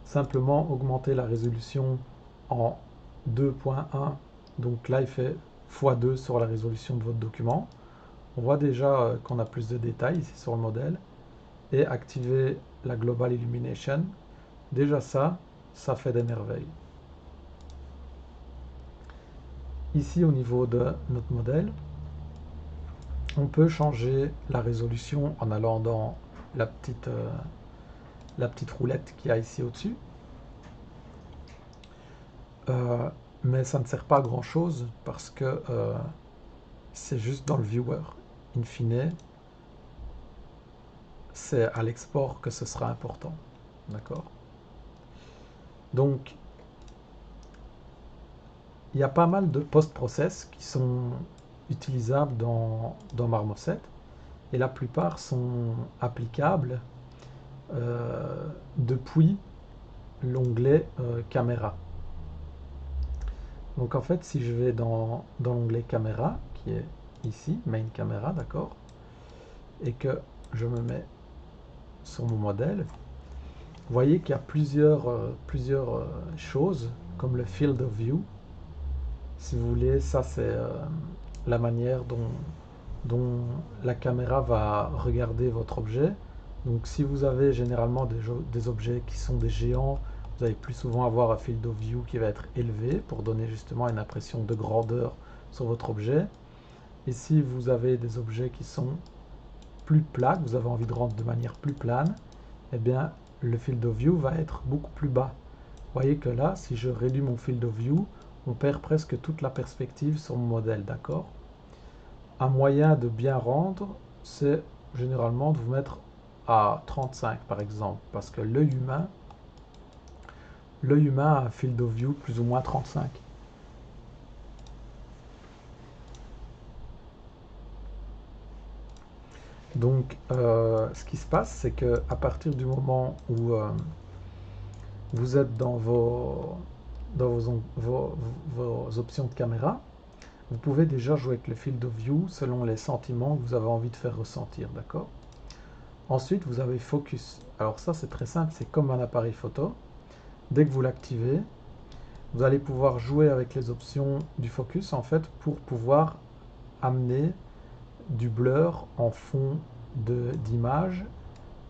simplement augmenter la résolution en 2.1. Donc là, il fait x2 sur la résolution de votre document. On voit déjà qu'on a plus de détails ici sur le modèle. Et activer la Global Illumination. Déjà ça fait des merveilles. Ici, au niveau de notre modèle, on peut changer la résolution en allant dans la petite roulette qu'il y a ici au-dessus. Euh, mais ça ne sert pas à grand chose parce que c'est juste dans le viewer. In fine, c'est à l'export que ce sera important. D'accord? Donc, il y a pas mal de post-process qui sont utilisables dans Marmoset et la plupart sont applicables depuis l'onglet caméra. Donc en fait, si je vais dans l'onglet caméra, qui est ici, main caméra, d'accord, et que je me mets sur mon modèle, vous voyez qu'il y a plusieurs choses, comme le field of view. Si vous voulez, ça c'est la manière dont la caméra va regarder votre objet. Donc si vous avez généralement des objets qui sont des géants, vous allez plus souvent avoir un field of view qui va être élevé pour donner justement une impression de grandeur sur votre objet. Et si vous avez des objets qui sont plus plats, que vous avez envie de rendre de manière plus plane, eh bien le field of view va être beaucoup plus bas. Vous voyez que là, si je réduis mon field of view, on perd presque toute la perspective sur mon modèle, d'accord? Un moyen de bien rendre, c'est généralement de vous mettre à 35 par exemple, parce que l'œil humain a un field of view plus ou moins 35. Donc, ce qui se passe, c'est que à partir du moment où vous êtes dans vos options de caméra, vous pouvez déjà jouer avec le field of view selon les sentiments que vous avez envie de faire ressentir, d'accord? Ensuite, vous avez focus. Alors ça, c'est très simple, c'est comme un appareil photo. Dès que vous l'activez, vous allez pouvoir jouer avec les options du focus en fait pour pouvoir amener du blur en fond d'image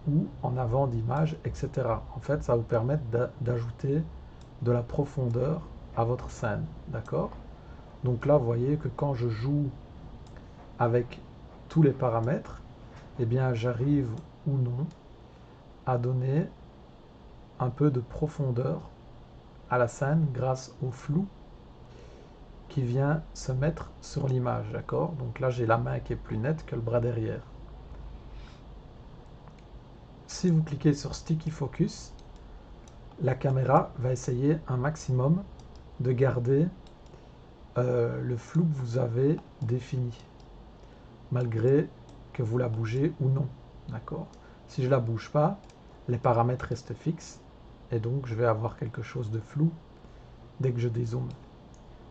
ou en avant d'image, etc. En fait, ça va vous permettre d'ajouter de la profondeur à votre scène, d'accord? Donc là, vous voyez que quand je joue avec tous les paramètres, eh bien, j'arrive ou non à donner un peu de profondeur à la scène grâce au flou qui vient se mettre sur l'image, d'accord? Donc là, j'ai la main qui est plus nette que le bras derrière. Si vous cliquez sur Sticky Focus, la caméra va essayer un maximum de garder le flou que vous avez défini, malgré que vous la bougez ou non, d'accord? Si je la bouge pas, les paramètres restent fixes, et donc je vais avoir quelque chose de flou dès que je dézoome.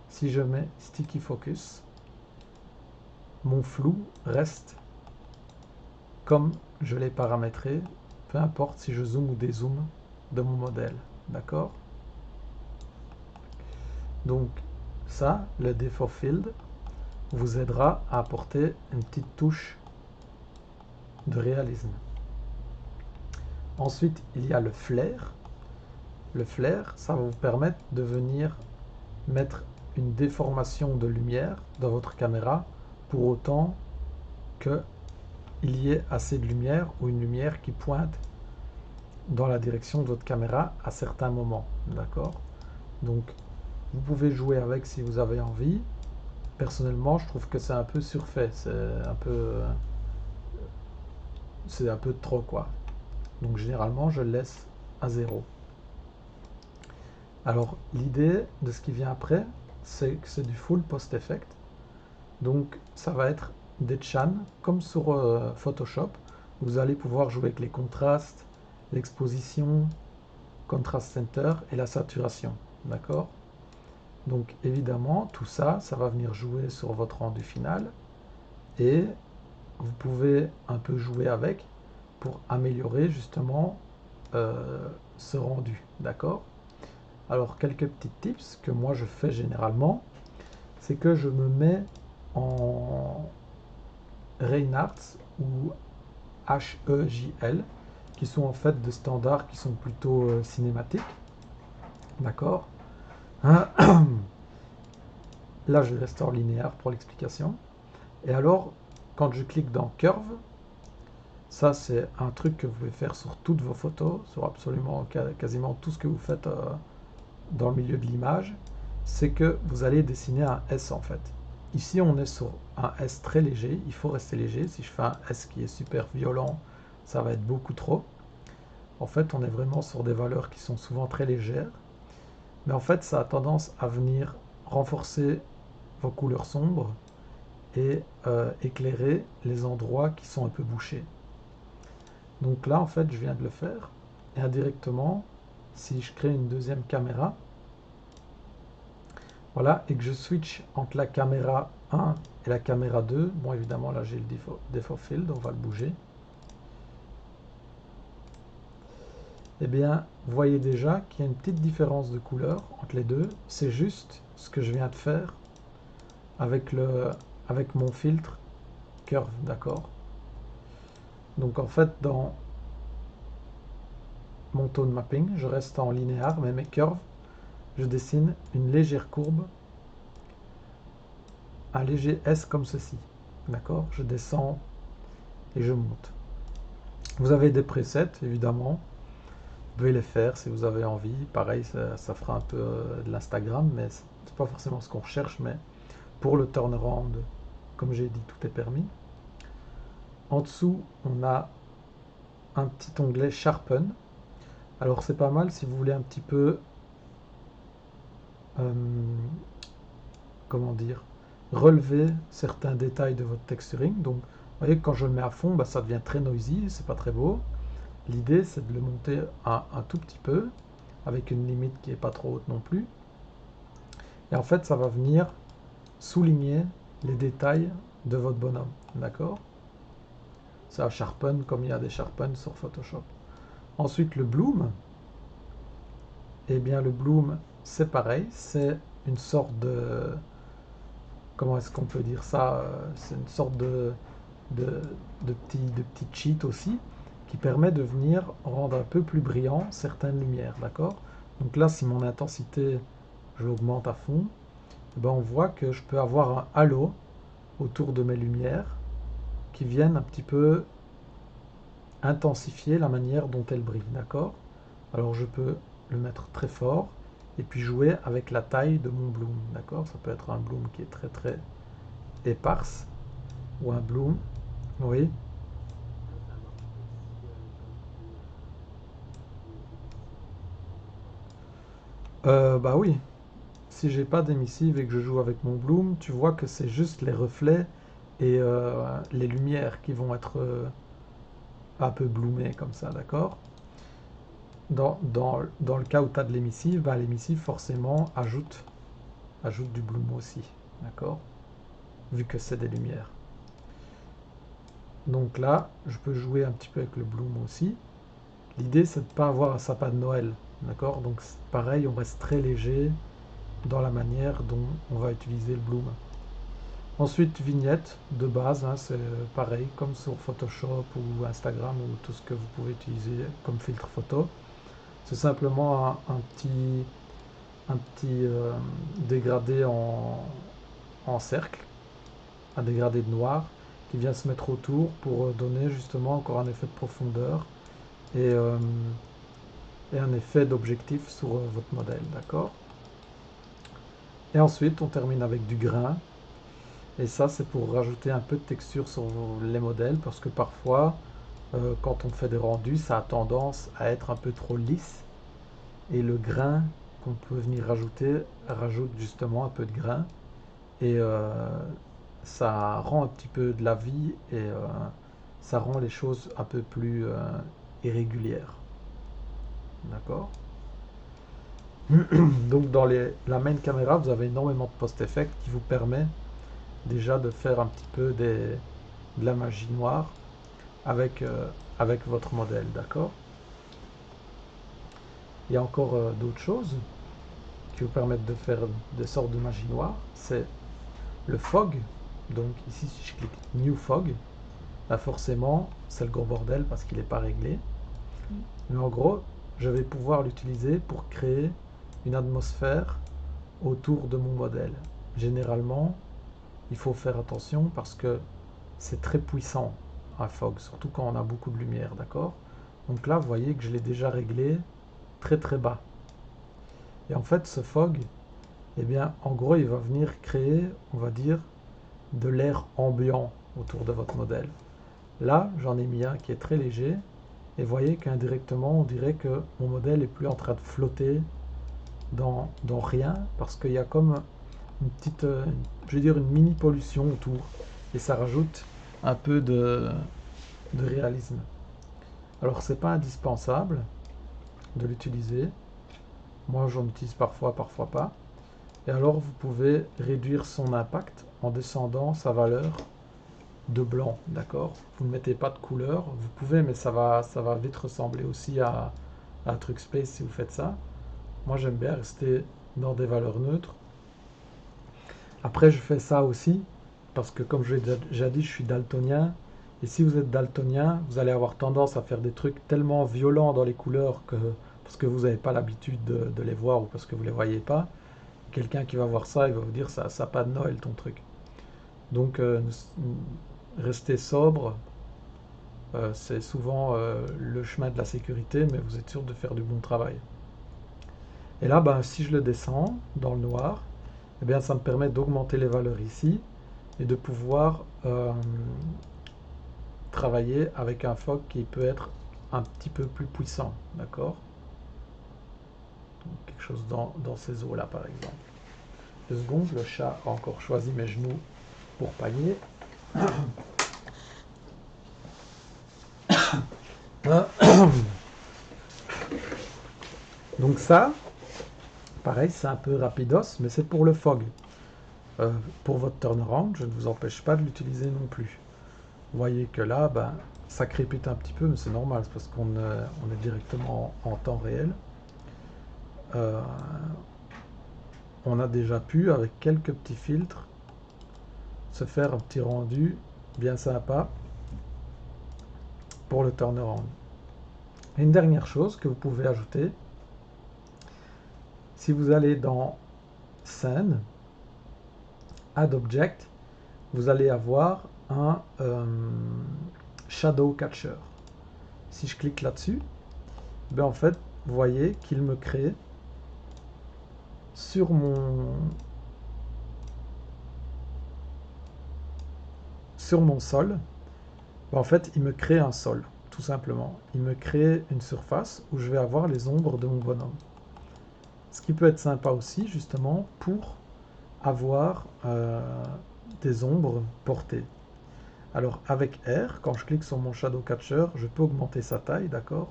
Si je mets Sticky Focus, mon flou reste comme je l'ai paramétré, peu importe si je zoome ou dézoome de mon modèle, d'accord? Donc ça, le Default Field, vous aidera à apporter une petite touche de réalisme. Ensuite, il y a le flair. Le flair, ça va vous permettre de venir mettre une déformation de lumière dans votre caméra pour autant qu'il y ait assez de lumière ou une lumière qui pointe dans la direction de votre caméra à certains moments, d'accord? Donc, vous pouvez jouer avec si vous avez envie. Personnellement, je trouve que c'est un peu surfait, c'est un peu trop, quoi. Donc, généralement, je le laisse à 0. Alors, l'idée de ce qui vient après, c'est que c'est du full post-effect. Donc, ça va être des chans, comme sur Photoshop. Vous allez pouvoir jouer avec les contrastes, l'exposition, contrast center et la saturation. D'accord? Donc, évidemment, tout ça, ça va venir jouer sur votre rendu final. Et vous pouvez un peu jouer avec pour améliorer justement ce rendu. D'accord? Alors, quelques petits tips que moi je fais généralement, c'est que je me mets en Reinhardt ou HEJL, qui sont en fait des standards qui sont plutôt cinématiques. D'accord? Là, je reste en linéaire pour l'explication. Et alors, quand je clique dans Curve, ça c'est un truc que vous pouvez faire sur toutes vos photos, sur absolument quasiment tout ce que vous faites dans le milieu de l'image, c'est que vous allez dessiner un S en fait. Ici on est sur un S très léger, il faut rester léger. Si je fais un S qui est super violent, ça va être beaucoup trop. En fait on est vraiment sur des valeurs qui sont souvent très légères, mais en fait ça a tendance à venir renforcer vos couleurs sombres et éclairer les endroits qui sont un peu bouchés. Donc là en fait je viens de le faire, et indirectement, si je crée une deuxième caméra, voilà, et que je switch entre la caméra 1 et la caméra 2, bon évidemment là j'ai le default field, on va le bouger. Eh bien, vous voyez déjà qu'il y a une petite différence de couleur entre les deux. C'est juste ce que je viens de faire avec mon filtre Curve, d'accord? Donc en fait, dans mon tone mapping, je reste en linéaire, mais mes curves, je dessine une légère courbe, un léger S comme ceci. D'accord? Je descends et je monte. Vous avez des presets, évidemment. Vous pouvez les faire si vous avez envie. Pareil, ça fera un peu de l'Instagram, mais c'est pas forcément ce qu'on recherche. Mais pour le turnaround, comme j'ai dit, tout est permis. En dessous, on a un petit onglet Sharpen. Alors c'est pas mal si vous voulez un petit peu, euh, comment dire, relever certains détails de votre texturing. Donc, vous voyez que quand je le mets à fond, bah, ça devient très noisy, c'est pas très beau. L'idée, c'est de le monter un tout petit peu, avec une limite qui n'est pas trop haute non plus. Et en fait, ça va venir souligner les détails de votre bonhomme. D'accord? Ça sharpen comme il y a des sharpen sur Photoshop. Ensuite, le bloom. Eh bien, le bloom, c'est pareil. C'est une sorte de... Comment est-ce qu'on peut dire ça? C'est une sorte de, de petit cheat aussi qui permet de venir rendre un peu plus brillant certaines lumières. D'accord? Donc là, si mon intensité, je l'augmente à fond, eh ben on voit que je peux avoir un halo autour de mes lumières qui viennent un petit peu intensifier la manière dont elles brillent. D'accord? Alors je peux le mettre très fort et puis jouer avec la taille de mon bloom. D'accord? Ça peut être un bloom qui est très très éparse ou un bloom. Oui. Bah oui. Si j'ai pas d'émissive et que je joue avec mon bloom, tu vois que c'est juste les reflets et les lumières qui vont être un peu bloomées comme ça, d'accord? Dans le cas où tu as de l'émissive, bah, l'émissive forcément ajoute du bloom aussi, d'accord? Vu que c'est des lumières. Donc là, je peux jouer un petit peu avec le bloom aussi. L'idée, c'est de ne pas avoir un sapin de Noël, d'accord? Donc pareil, on reste très léger dans la manière dont on va utiliser le bloom. Ensuite, vignette de base, hein, c'est pareil comme sur Photoshop ou Instagram ou tout ce que vous pouvez utiliser comme filtre photo. C'est simplement un petit dégradé en cercle, un dégradé de noir qui vient se mettre autour pour donner justement encore un effet de profondeur et, euh, et un effet d'objectif sur votre modèle, d'accord? Et ensuite, on termine avec du grain. Et ça, c'est pour rajouter un peu de texture sur les modèles, parce que parfois, quand on fait des rendus, ça a tendance à être un peu trop lisse. Et le grain qu'on peut venir rajouter, rajoute justement un peu de grain. Et ça rend un petit peu de la vie et ça rend les choses un peu plus irrégulières. D'accord? Donc dans la main caméra, vous avez énormément de post-effects qui vous permet déjà de faire un petit peu de la magie noire avec votre modèle, d'accord? Il y a encore d'autres choses qui vous permettent de faire des sortes de magie noire. C'est le fog. Donc ici, si je clique New Fog, là forcément, c'est le gros bordel parce qu'il n'est pas réglé. Mais en gros, je vais pouvoir l'utiliser pour créer une atmosphère autour de mon modèle. Généralement, il faut faire attention parce que c'est très puissant un fog, surtout quand on a beaucoup de lumière, d'accord? Donc là, vous voyez que je l'ai déjà réglé très très bas. Et en fait, ce fog, eh bien, en gros, il va venir créer, on va dire, de l'air ambiant autour de votre modèle. Là, j'en ai mis un qui est très léger, et vous voyez qu'indirectement, on dirait que mon modèle est plus en train de flotter dans rien, parce qu'il y a comme une petite, je vais dire, une mini pollution autour, et ça rajoute un peu de réalisme. Alors, c'est pas indispensable de l'utiliser. Moi, j'en utilise parfois, parfois pas. Et alors, vous pouvez réduire son impact en descendant sa valeur de blanc, d'accord? Vous ne mettez pas de couleur, vous pouvez, mais ça va vite ressembler aussi à un truc space si vous faites ça. Moi, j'aime bien rester dans des valeurs neutres. Après, je fais ça aussi parce que, comme je l'ai déjà dit, je suis daltonien Et si vous êtes daltonien, vous allez avoir tendance à faire des trucs tellement violents dans les couleurs que parce que vous n'avez pas l'habitude de les voir ou parce que vous ne les voyez pas, quelqu'un qui va voir ça, il va vous dire ça n'a pas de Noël ton truc. Donc restez sobre, c'est souvent le chemin de la sécurité, mais vous êtes sûr de faire du bon travail. Et là, ben, si je le descends dans le noir, eh bien, ça me permet d'augmenter les valeurs ici et de pouvoir travailler avec un fog qui peut être un petit peu plus puissant, d'accord? Quelque chose dans ces eaux-là, par exemple. 2 secondes, le chat a encore choisi mes genoux pour pailler. Donc ça, pareil, c'est un peu rapidos, mais c'est pour le fog. Pour votre turnaround, je ne vous empêche pas de l'utiliser non plus. Vous voyez que là, ben, ça crépite un petit peu, mais c'est normal, c'est parce qu'on est directement en temps réel. Euh, on a déjà pu, avec quelques petits filtres, se faire un petit rendu bien sympa pour le turnaround. Et une dernière chose que vous pouvez ajouter, si vous allez dans Scène, Add Object, vous allez avoir un Shadow Catcher. Si je clique là-dessus, ben en fait, vous voyez qu'il me crée sur mon sol, ben en fait, il me crée un sol, tout simplement. Il me crée une surface où je vais avoir les ombres de mon bonhomme. Ce qui peut être sympa aussi, justement, pour avoir des ombres portées. Alors, avec R, quand je clique sur mon Shadow Catcher, je peux augmenter sa taille, d'accord?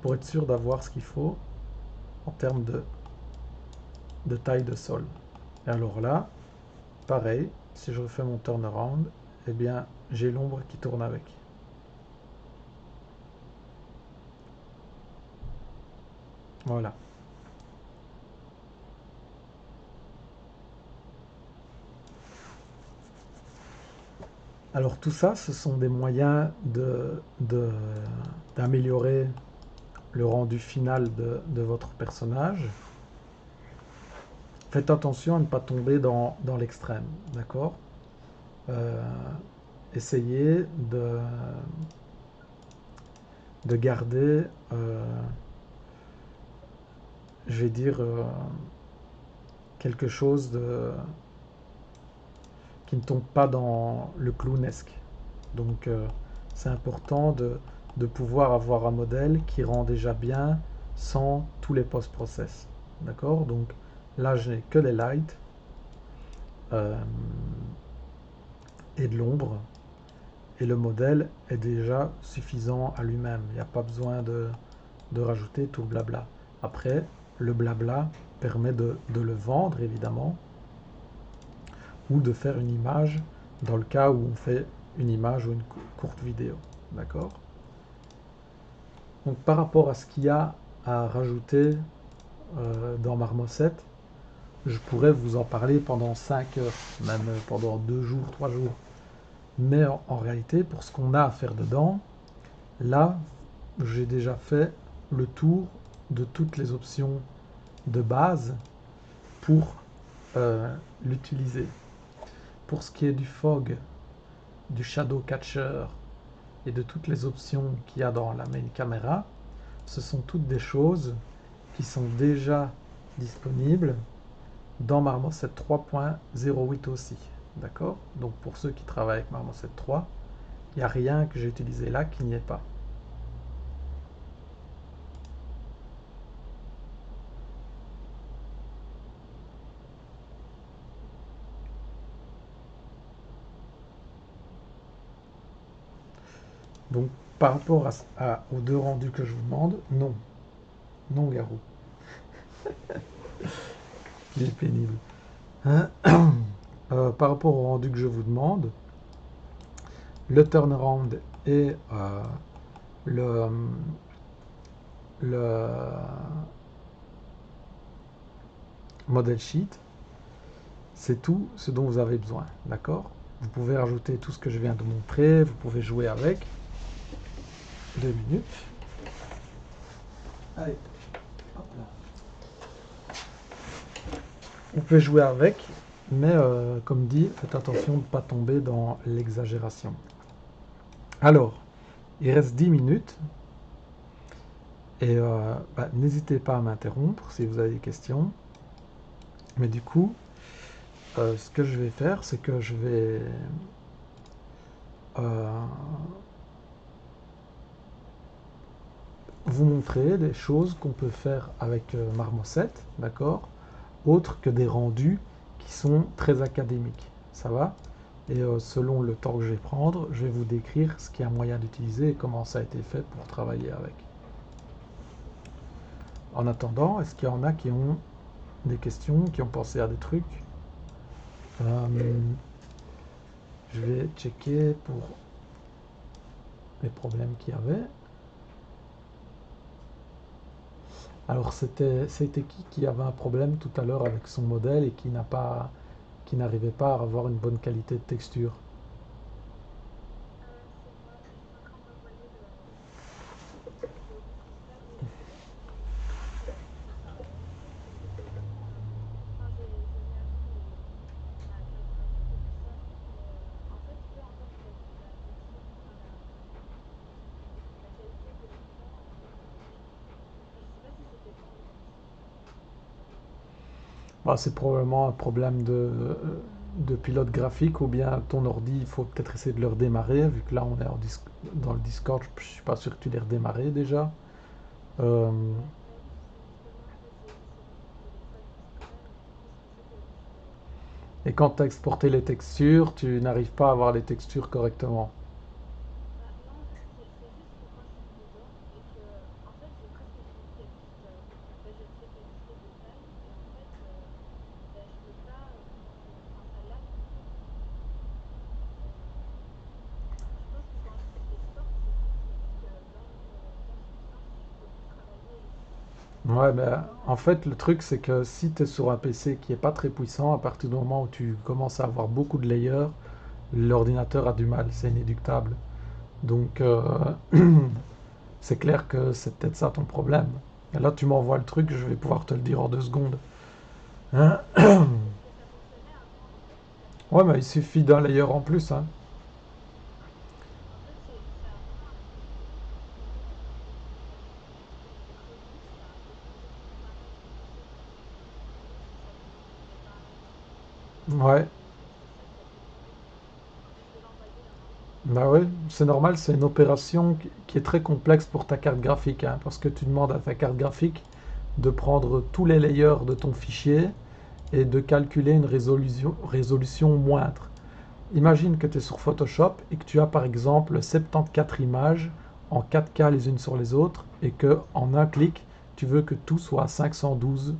Pour être sûr d'avoir ce qu'il faut en termes de taille de sol. Et alors là, pareil, si je refais mon turnaround, eh bien, j'ai l'ombre qui tourne avec. Voilà. Alors tout ça, ce sont des moyens d'améliorer le rendu final de votre personnage. Faites attention à ne pas tomber dans l'extrême, d'accord? Euh, Essayez de garder, je vais dire, quelque chose qui ne tombe pas dans le clownesque. Donc c'est important de pouvoir avoir un modèle qui rend déjà bien sans tous les post-process. D'accord? Donc là, je n'ai que les lights euh, et de l'ombre. Et le modèle est déjà suffisant à lui-même. Il n'y a pas besoin de rajouter tout le blabla. Après, le blabla permet de le vendre, évidemment, ou de faire une image dans le cas où on fait une image ou une courte vidéo. D'accord? Donc par rapport à ce qu'il y a à rajouter dans Marmoset, je pourrais vous en parler pendant 5 heures, même pendant 2 jours, 3 jours. Mais en réalité, pour ce qu'on a à faire dedans, là, j'ai déjà fait le tour de toutes les options de base pour l'utiliser. Pour ce qui est du fog, du shadow catcher et de toutes les options qu'il y a dans la main camera, ce sont toutes des choses qui sont déjà disponibles dans Marmoset 3.08 aussi. D'accord? Donc pour ceux qui travaillent avec Marmoset 3, il n'y a rien que j'ai utilisé là qui n'y est pas. Donc par rapport aux 2 rendus que je vous demande, non. Non, Garou. Il est pénible. Hein. Par rapport au rendu que je vous demande, le turnaround et le, le model sheet, C'est tout ce dont vous avez besoin, d'accord? Vous pouvez rajouter tout ce que je viens de montrer, vous pouvez jouer avec. 2 minutes. Allez, hop là. Vous pouvez jouer avec, mais comme dit, faites attention de ne pas tomber dans l'exagération. Alors, il reste 10 minutes. Et n'hésitez pas à m'interrompre si vous avez des questions. Mais du coup, ce que je vais faire, c'est que je vais vous montrer des choses qu'on peut faire avec Marmoset, d'accord? Autres que des rendus qui sont très académiques. Ça va? Et selon le temps que je vais prendre, je vais vous décrire ce qu'il y a moyen d'utiliser et comment ça a été fait pour travailler avec. En attendant, est-ce qu'il y en a qui ont des questions, qui ont pensé à des trucs? Je vais checker pour les problèmes qu'il y avait. Alors c'était qui avait un problème tout à l'heure avec son modèle et qui n'arrivait pas à avoir une bonne qualité de texture? Bah, c'est probablement un problème de pilote graphique ou bien ton ordi, il faut peut-être essayer de le redémarrer, vu que là on est dans le Discord, je suis pas sûr que tu l'aies redémarré déjà. Euh, et quand tu as exporté les textures, tu n'arrives pas à avoir les textures correctement. Ouais, ben, en fait, le truc, c'est que si tu es sur un PC qui est pas très puissant, à partir du moment où tu commences à avoir beaucoup de layers, l'ordinateur a du mal, c'est inéluctable. Donc, c'est clair que c'est peut-être ça ton problème. Et là, tu m'envoies le truc, je vais pouvoir te le dire en 2 secondes. Hein. Ouais, mais il suffit d'un layer en plus, hein. Ouais, bah ouais, c'est normal, c'est une opération qui est très complexe pour ta carte graphique, hein, parce que tu demandes à ta carte graphique de prendre tous les layers de ton fichier et de calculer une résolution moindre. Imagine que tu es sur Photoshop et que tu as par exemple 74 images en 4K les unes sur les autres et que en un clic, tu veux que tout soit 512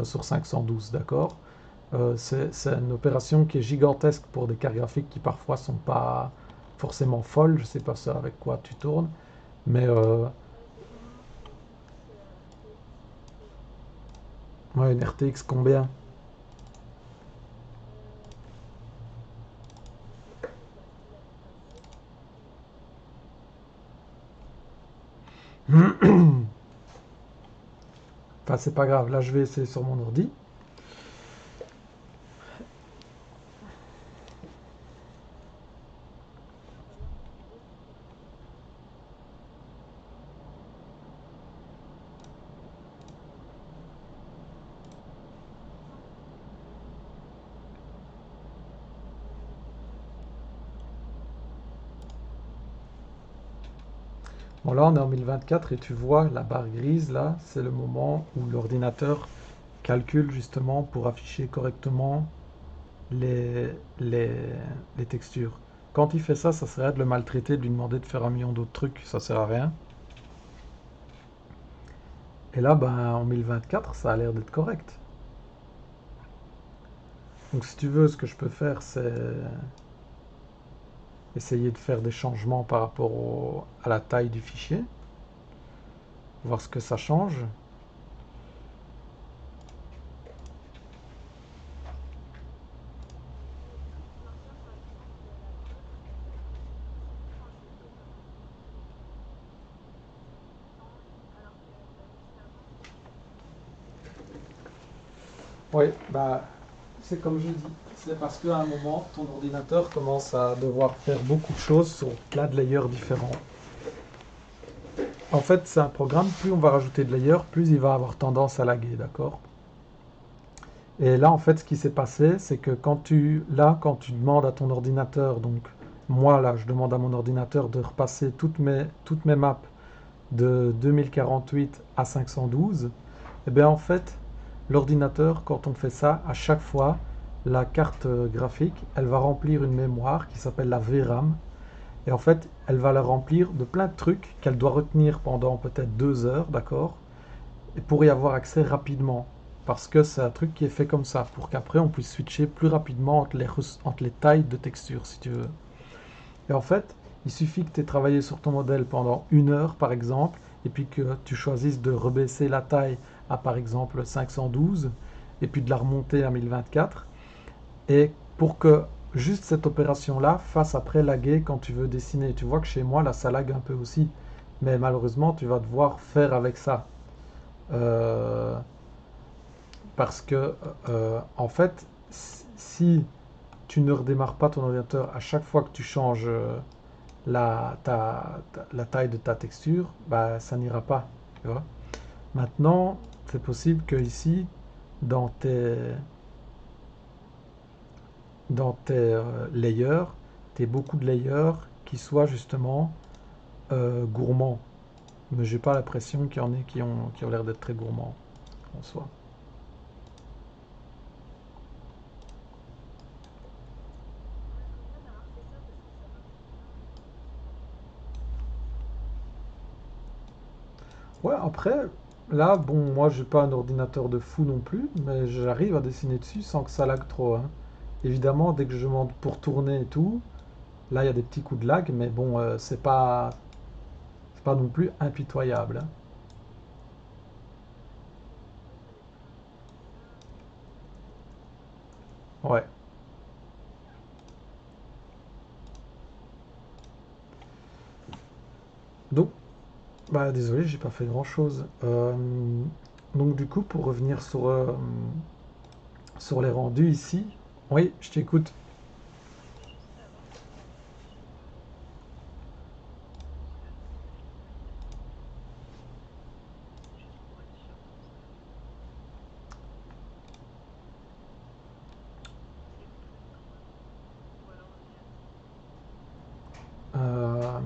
sur 512, d'accord? C'est une opération qui est gigantesque pour des cartes graphiques qui parfois sont pas forcément folles. Je sais pas ça avec quoi tu tournes, mais ouais, une RTX combien? Enfin, c'est pas grave. Là, je vais essayer sur mon ordi. Bon, là, on est en 1024 et tu vois la barre grise là, c'est le moment où l'ordinateur calcule justement pour afficher correctement les, les, les textures. Quand il fait ça, ça serait de le maltraiter, de lui demander de faire un million d'autres trucs, ça sert à rien. Et là, ben, en 1024, ça a l'air d'être correct. Donc si tu veux, ce que je peux faire, c'est essayer de faire des changements par rapport à la taille du fichier, voir ce que ça change. Oui, bah, c'est comme je dis, c'est parce qu'à un moment, ton ordinateur commence à devoir faire beaucoup de choses sur plein de layers différents. En fait, c'est un programme, plus on va rajouter de layers, plus il va avoir tendance à laguer, d'accord? Et là, en fait, ce qui s'est passé, c'est que quand tu demandes à ton ordinateur, donc moi, là, je demande à mon ordinateur de repasser toutes mes maps de 2048 à 512, et bien en fait, l'ordinateur, quand on fait ça, à chaque fois, la carte graphique, elle va remplir une mémoire qui s'appelle la VRAM. Et en fait, elle va la remplir de plein de trucs qu'elle doit retenir pendant peut-être 2 heures, d'accord? Et pour y avoir accès rapidement. Parce que c'est un truc qui est fait comme ça, pour qu'après on puisse switcher plus rapidement entre les tailles de texture, si tu veux. Et en fait, il suffit que tu aies travaillé sur ton modèle pendant 1 heure, par exemple, et puis que tu choisisses de rebaisser la taille à, par exemple, 512, et puis de la remonter à 1024, et pour que juste cette opération-là fasse après laguer quand tu veux dessiner. Tu vois que chez moi, là, ça lag un peu aussi, mais malheureusement, tu vas devoir faire avec ça. Euh, Parce que, en fait, si tu ne redémarres pas ton ordinateur à chaque fois que tu changes la taille de ta texture, bah, ça n'ira pas. Tu vois. Maintenant, c'est possible que ici, dans tes, dans tes layers, tu aies beaucoup de layers qui soient justement gourmands. Mais j'ai pas l'impression qu'il y en ait qui ont l'air d'être très gourmands en soi. Ouais, j'aimerais bien avoir fait ça parce que ça m'a pris énormément de temps. Ouais, après, là, bon, moi, j'ai pas un ordinateur de fou non plus, mais j'arrive à dessiner dessus sans que ça lag trop, hein. Évidemment, dès que je monte pour tourner et tout, là, il y a des petits coups de lag, mais bon, c'est pas non plus impitoyable, hein. Ouais, ça dépend de comment tu fais ça, mais Ouais. Donc, bah, désolé, j'ai pas fait grand-chose. Donc, du coup, pour revenir sur les rendus ici, oui, je t'écoute. moi je voulais juste savoir si tu avais reçu reçu la notification d'Internet. C'est juste pour être sûr comme ça. C'est bon normalement. Ou alors j'ai un autre email. Euh,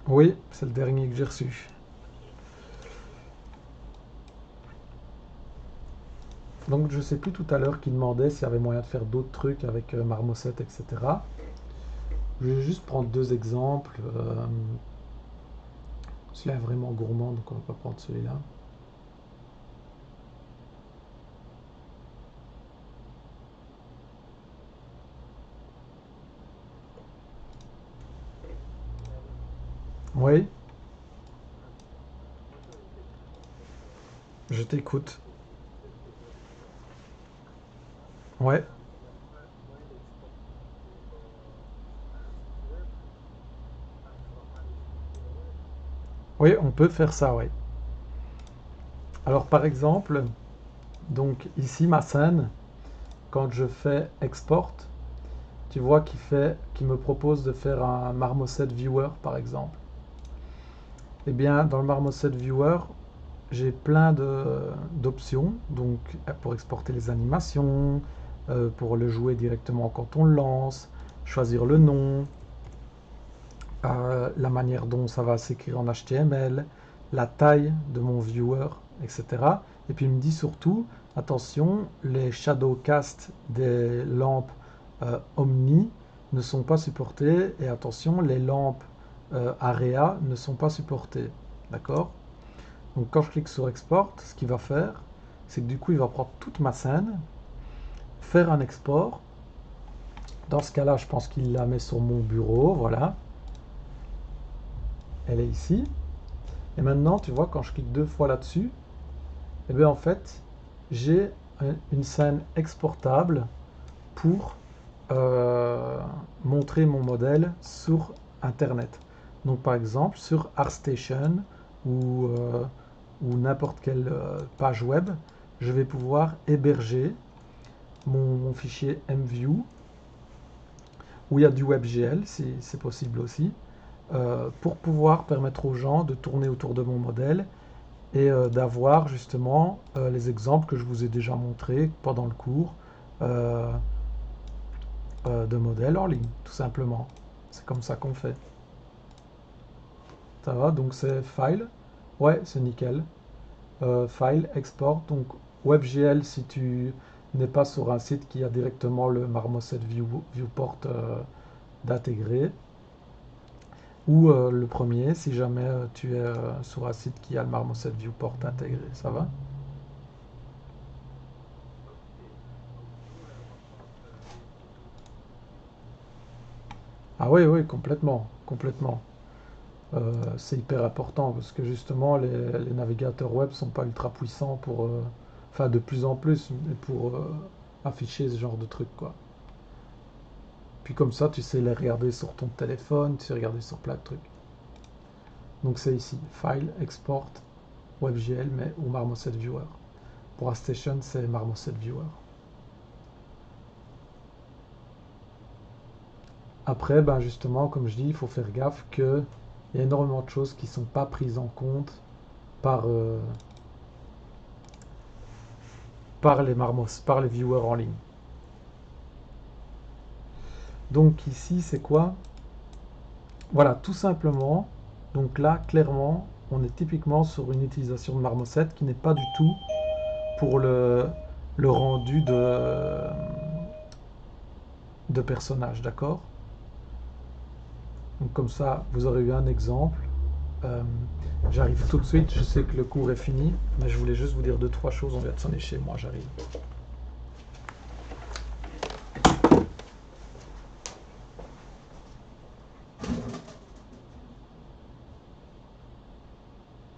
oui, c'est le dernier que j'ai reçu. Ok, Donc je sais plus tout à l'heure qui demandait s'il y avait moyen de faire d'autres trucs avec Marmoset, etc. Je vais juste prendre deux exemples. Celui-là est vraiment gourmand, donc on va pas prendre celui-là. Oui, je t'écoute. Ouais, oui, on peut faire ça, oui. Alors par exemple, donc ici ma scène, quand je fais export, tu vois qu'il me propose de faire un Marmoset Viewer par exemple. Eh bien, dans le Marmoset Viewer, j'ai plein d'options, donc pour exporter les animations, pour le jouer directement quand on le lance, choisir le nom, la manière dont ça va s'écrire en HTML, la taille de mon viewer, etc. Et puis il me dit surtout, attention, les shadowcasts des lampes Omni ne sont pas supportés et attention, les lampes Area ne sont pas supportées. D'accord? Donc quand je clique sur Export, ce qu'il va faire, c'est que du coup il va prendre toute ma scène, faire un export. Dans ce cas-là, je pense qu'il la met sur mon bureau, voilà. Elle est ici. Et maintenant, tu vois, quand je clique 2 fois là-dessus, eh bien en fait, j'ai une scène exportable pour montrer mon modèle sur Internet. Donc par exemple sur ArtStation ou n'importe quelle page web, je vais pouvoir héberger mon fichier MView, où il y a du WebGL, si c'est possible aussi, pour pouvoir permettre aux gens de tourner autour de mon modèle et d'avoir justement les exemples que je vous ai déjà montrés pendant le cours de modèles en ligne, tout simplement. C'est comme ça qu'on fait. Ça va, donc c'est File. Ouais, c'est nickel. File, Export. Donc WebGL si tu n'es pas sur un site qui a directement le Marmoset Viewport d'intégrer. Ou le premier si jamais tu es sur un site qui a le Marmoset Viewport intégré. Ça va? Ah oui, oui, complètement, complètement. C'est hyper important parce que justement les navigateurs web sont pas ultra puissants pour, enfin de plus en plus, mais pour afficher ce genre de trucs quoi. Puis comme ça, tu sais les regarder sur ton téléphone, tu sais regarder sur plein de trucs. Donc c'est ici, File, Export, WebGL, mais ou Marmoset Viewer. Pour ArtStation, c'est Marmoset Viewer. Après, ben justement, comme je dis, il faut faire gaffe qu'il y a énormément de choses qui ne sont pas prises en compte par, par les viewers en ligne. Donc ici, c'est quoi? Voilà, tout simplement. Donc là, clairement, on est typiquement sur une utilisation de Marmoset qui n'est pas du tout pour le rendu de personnages, d'accord? Donc comme ça, vous aurez eu un exemple. Euh, J'arrive tout de suite, je sais que le cours est fini, mais je voulais juste vous dire deux, trois choses, on vient de sonner chez moi, j'arrive.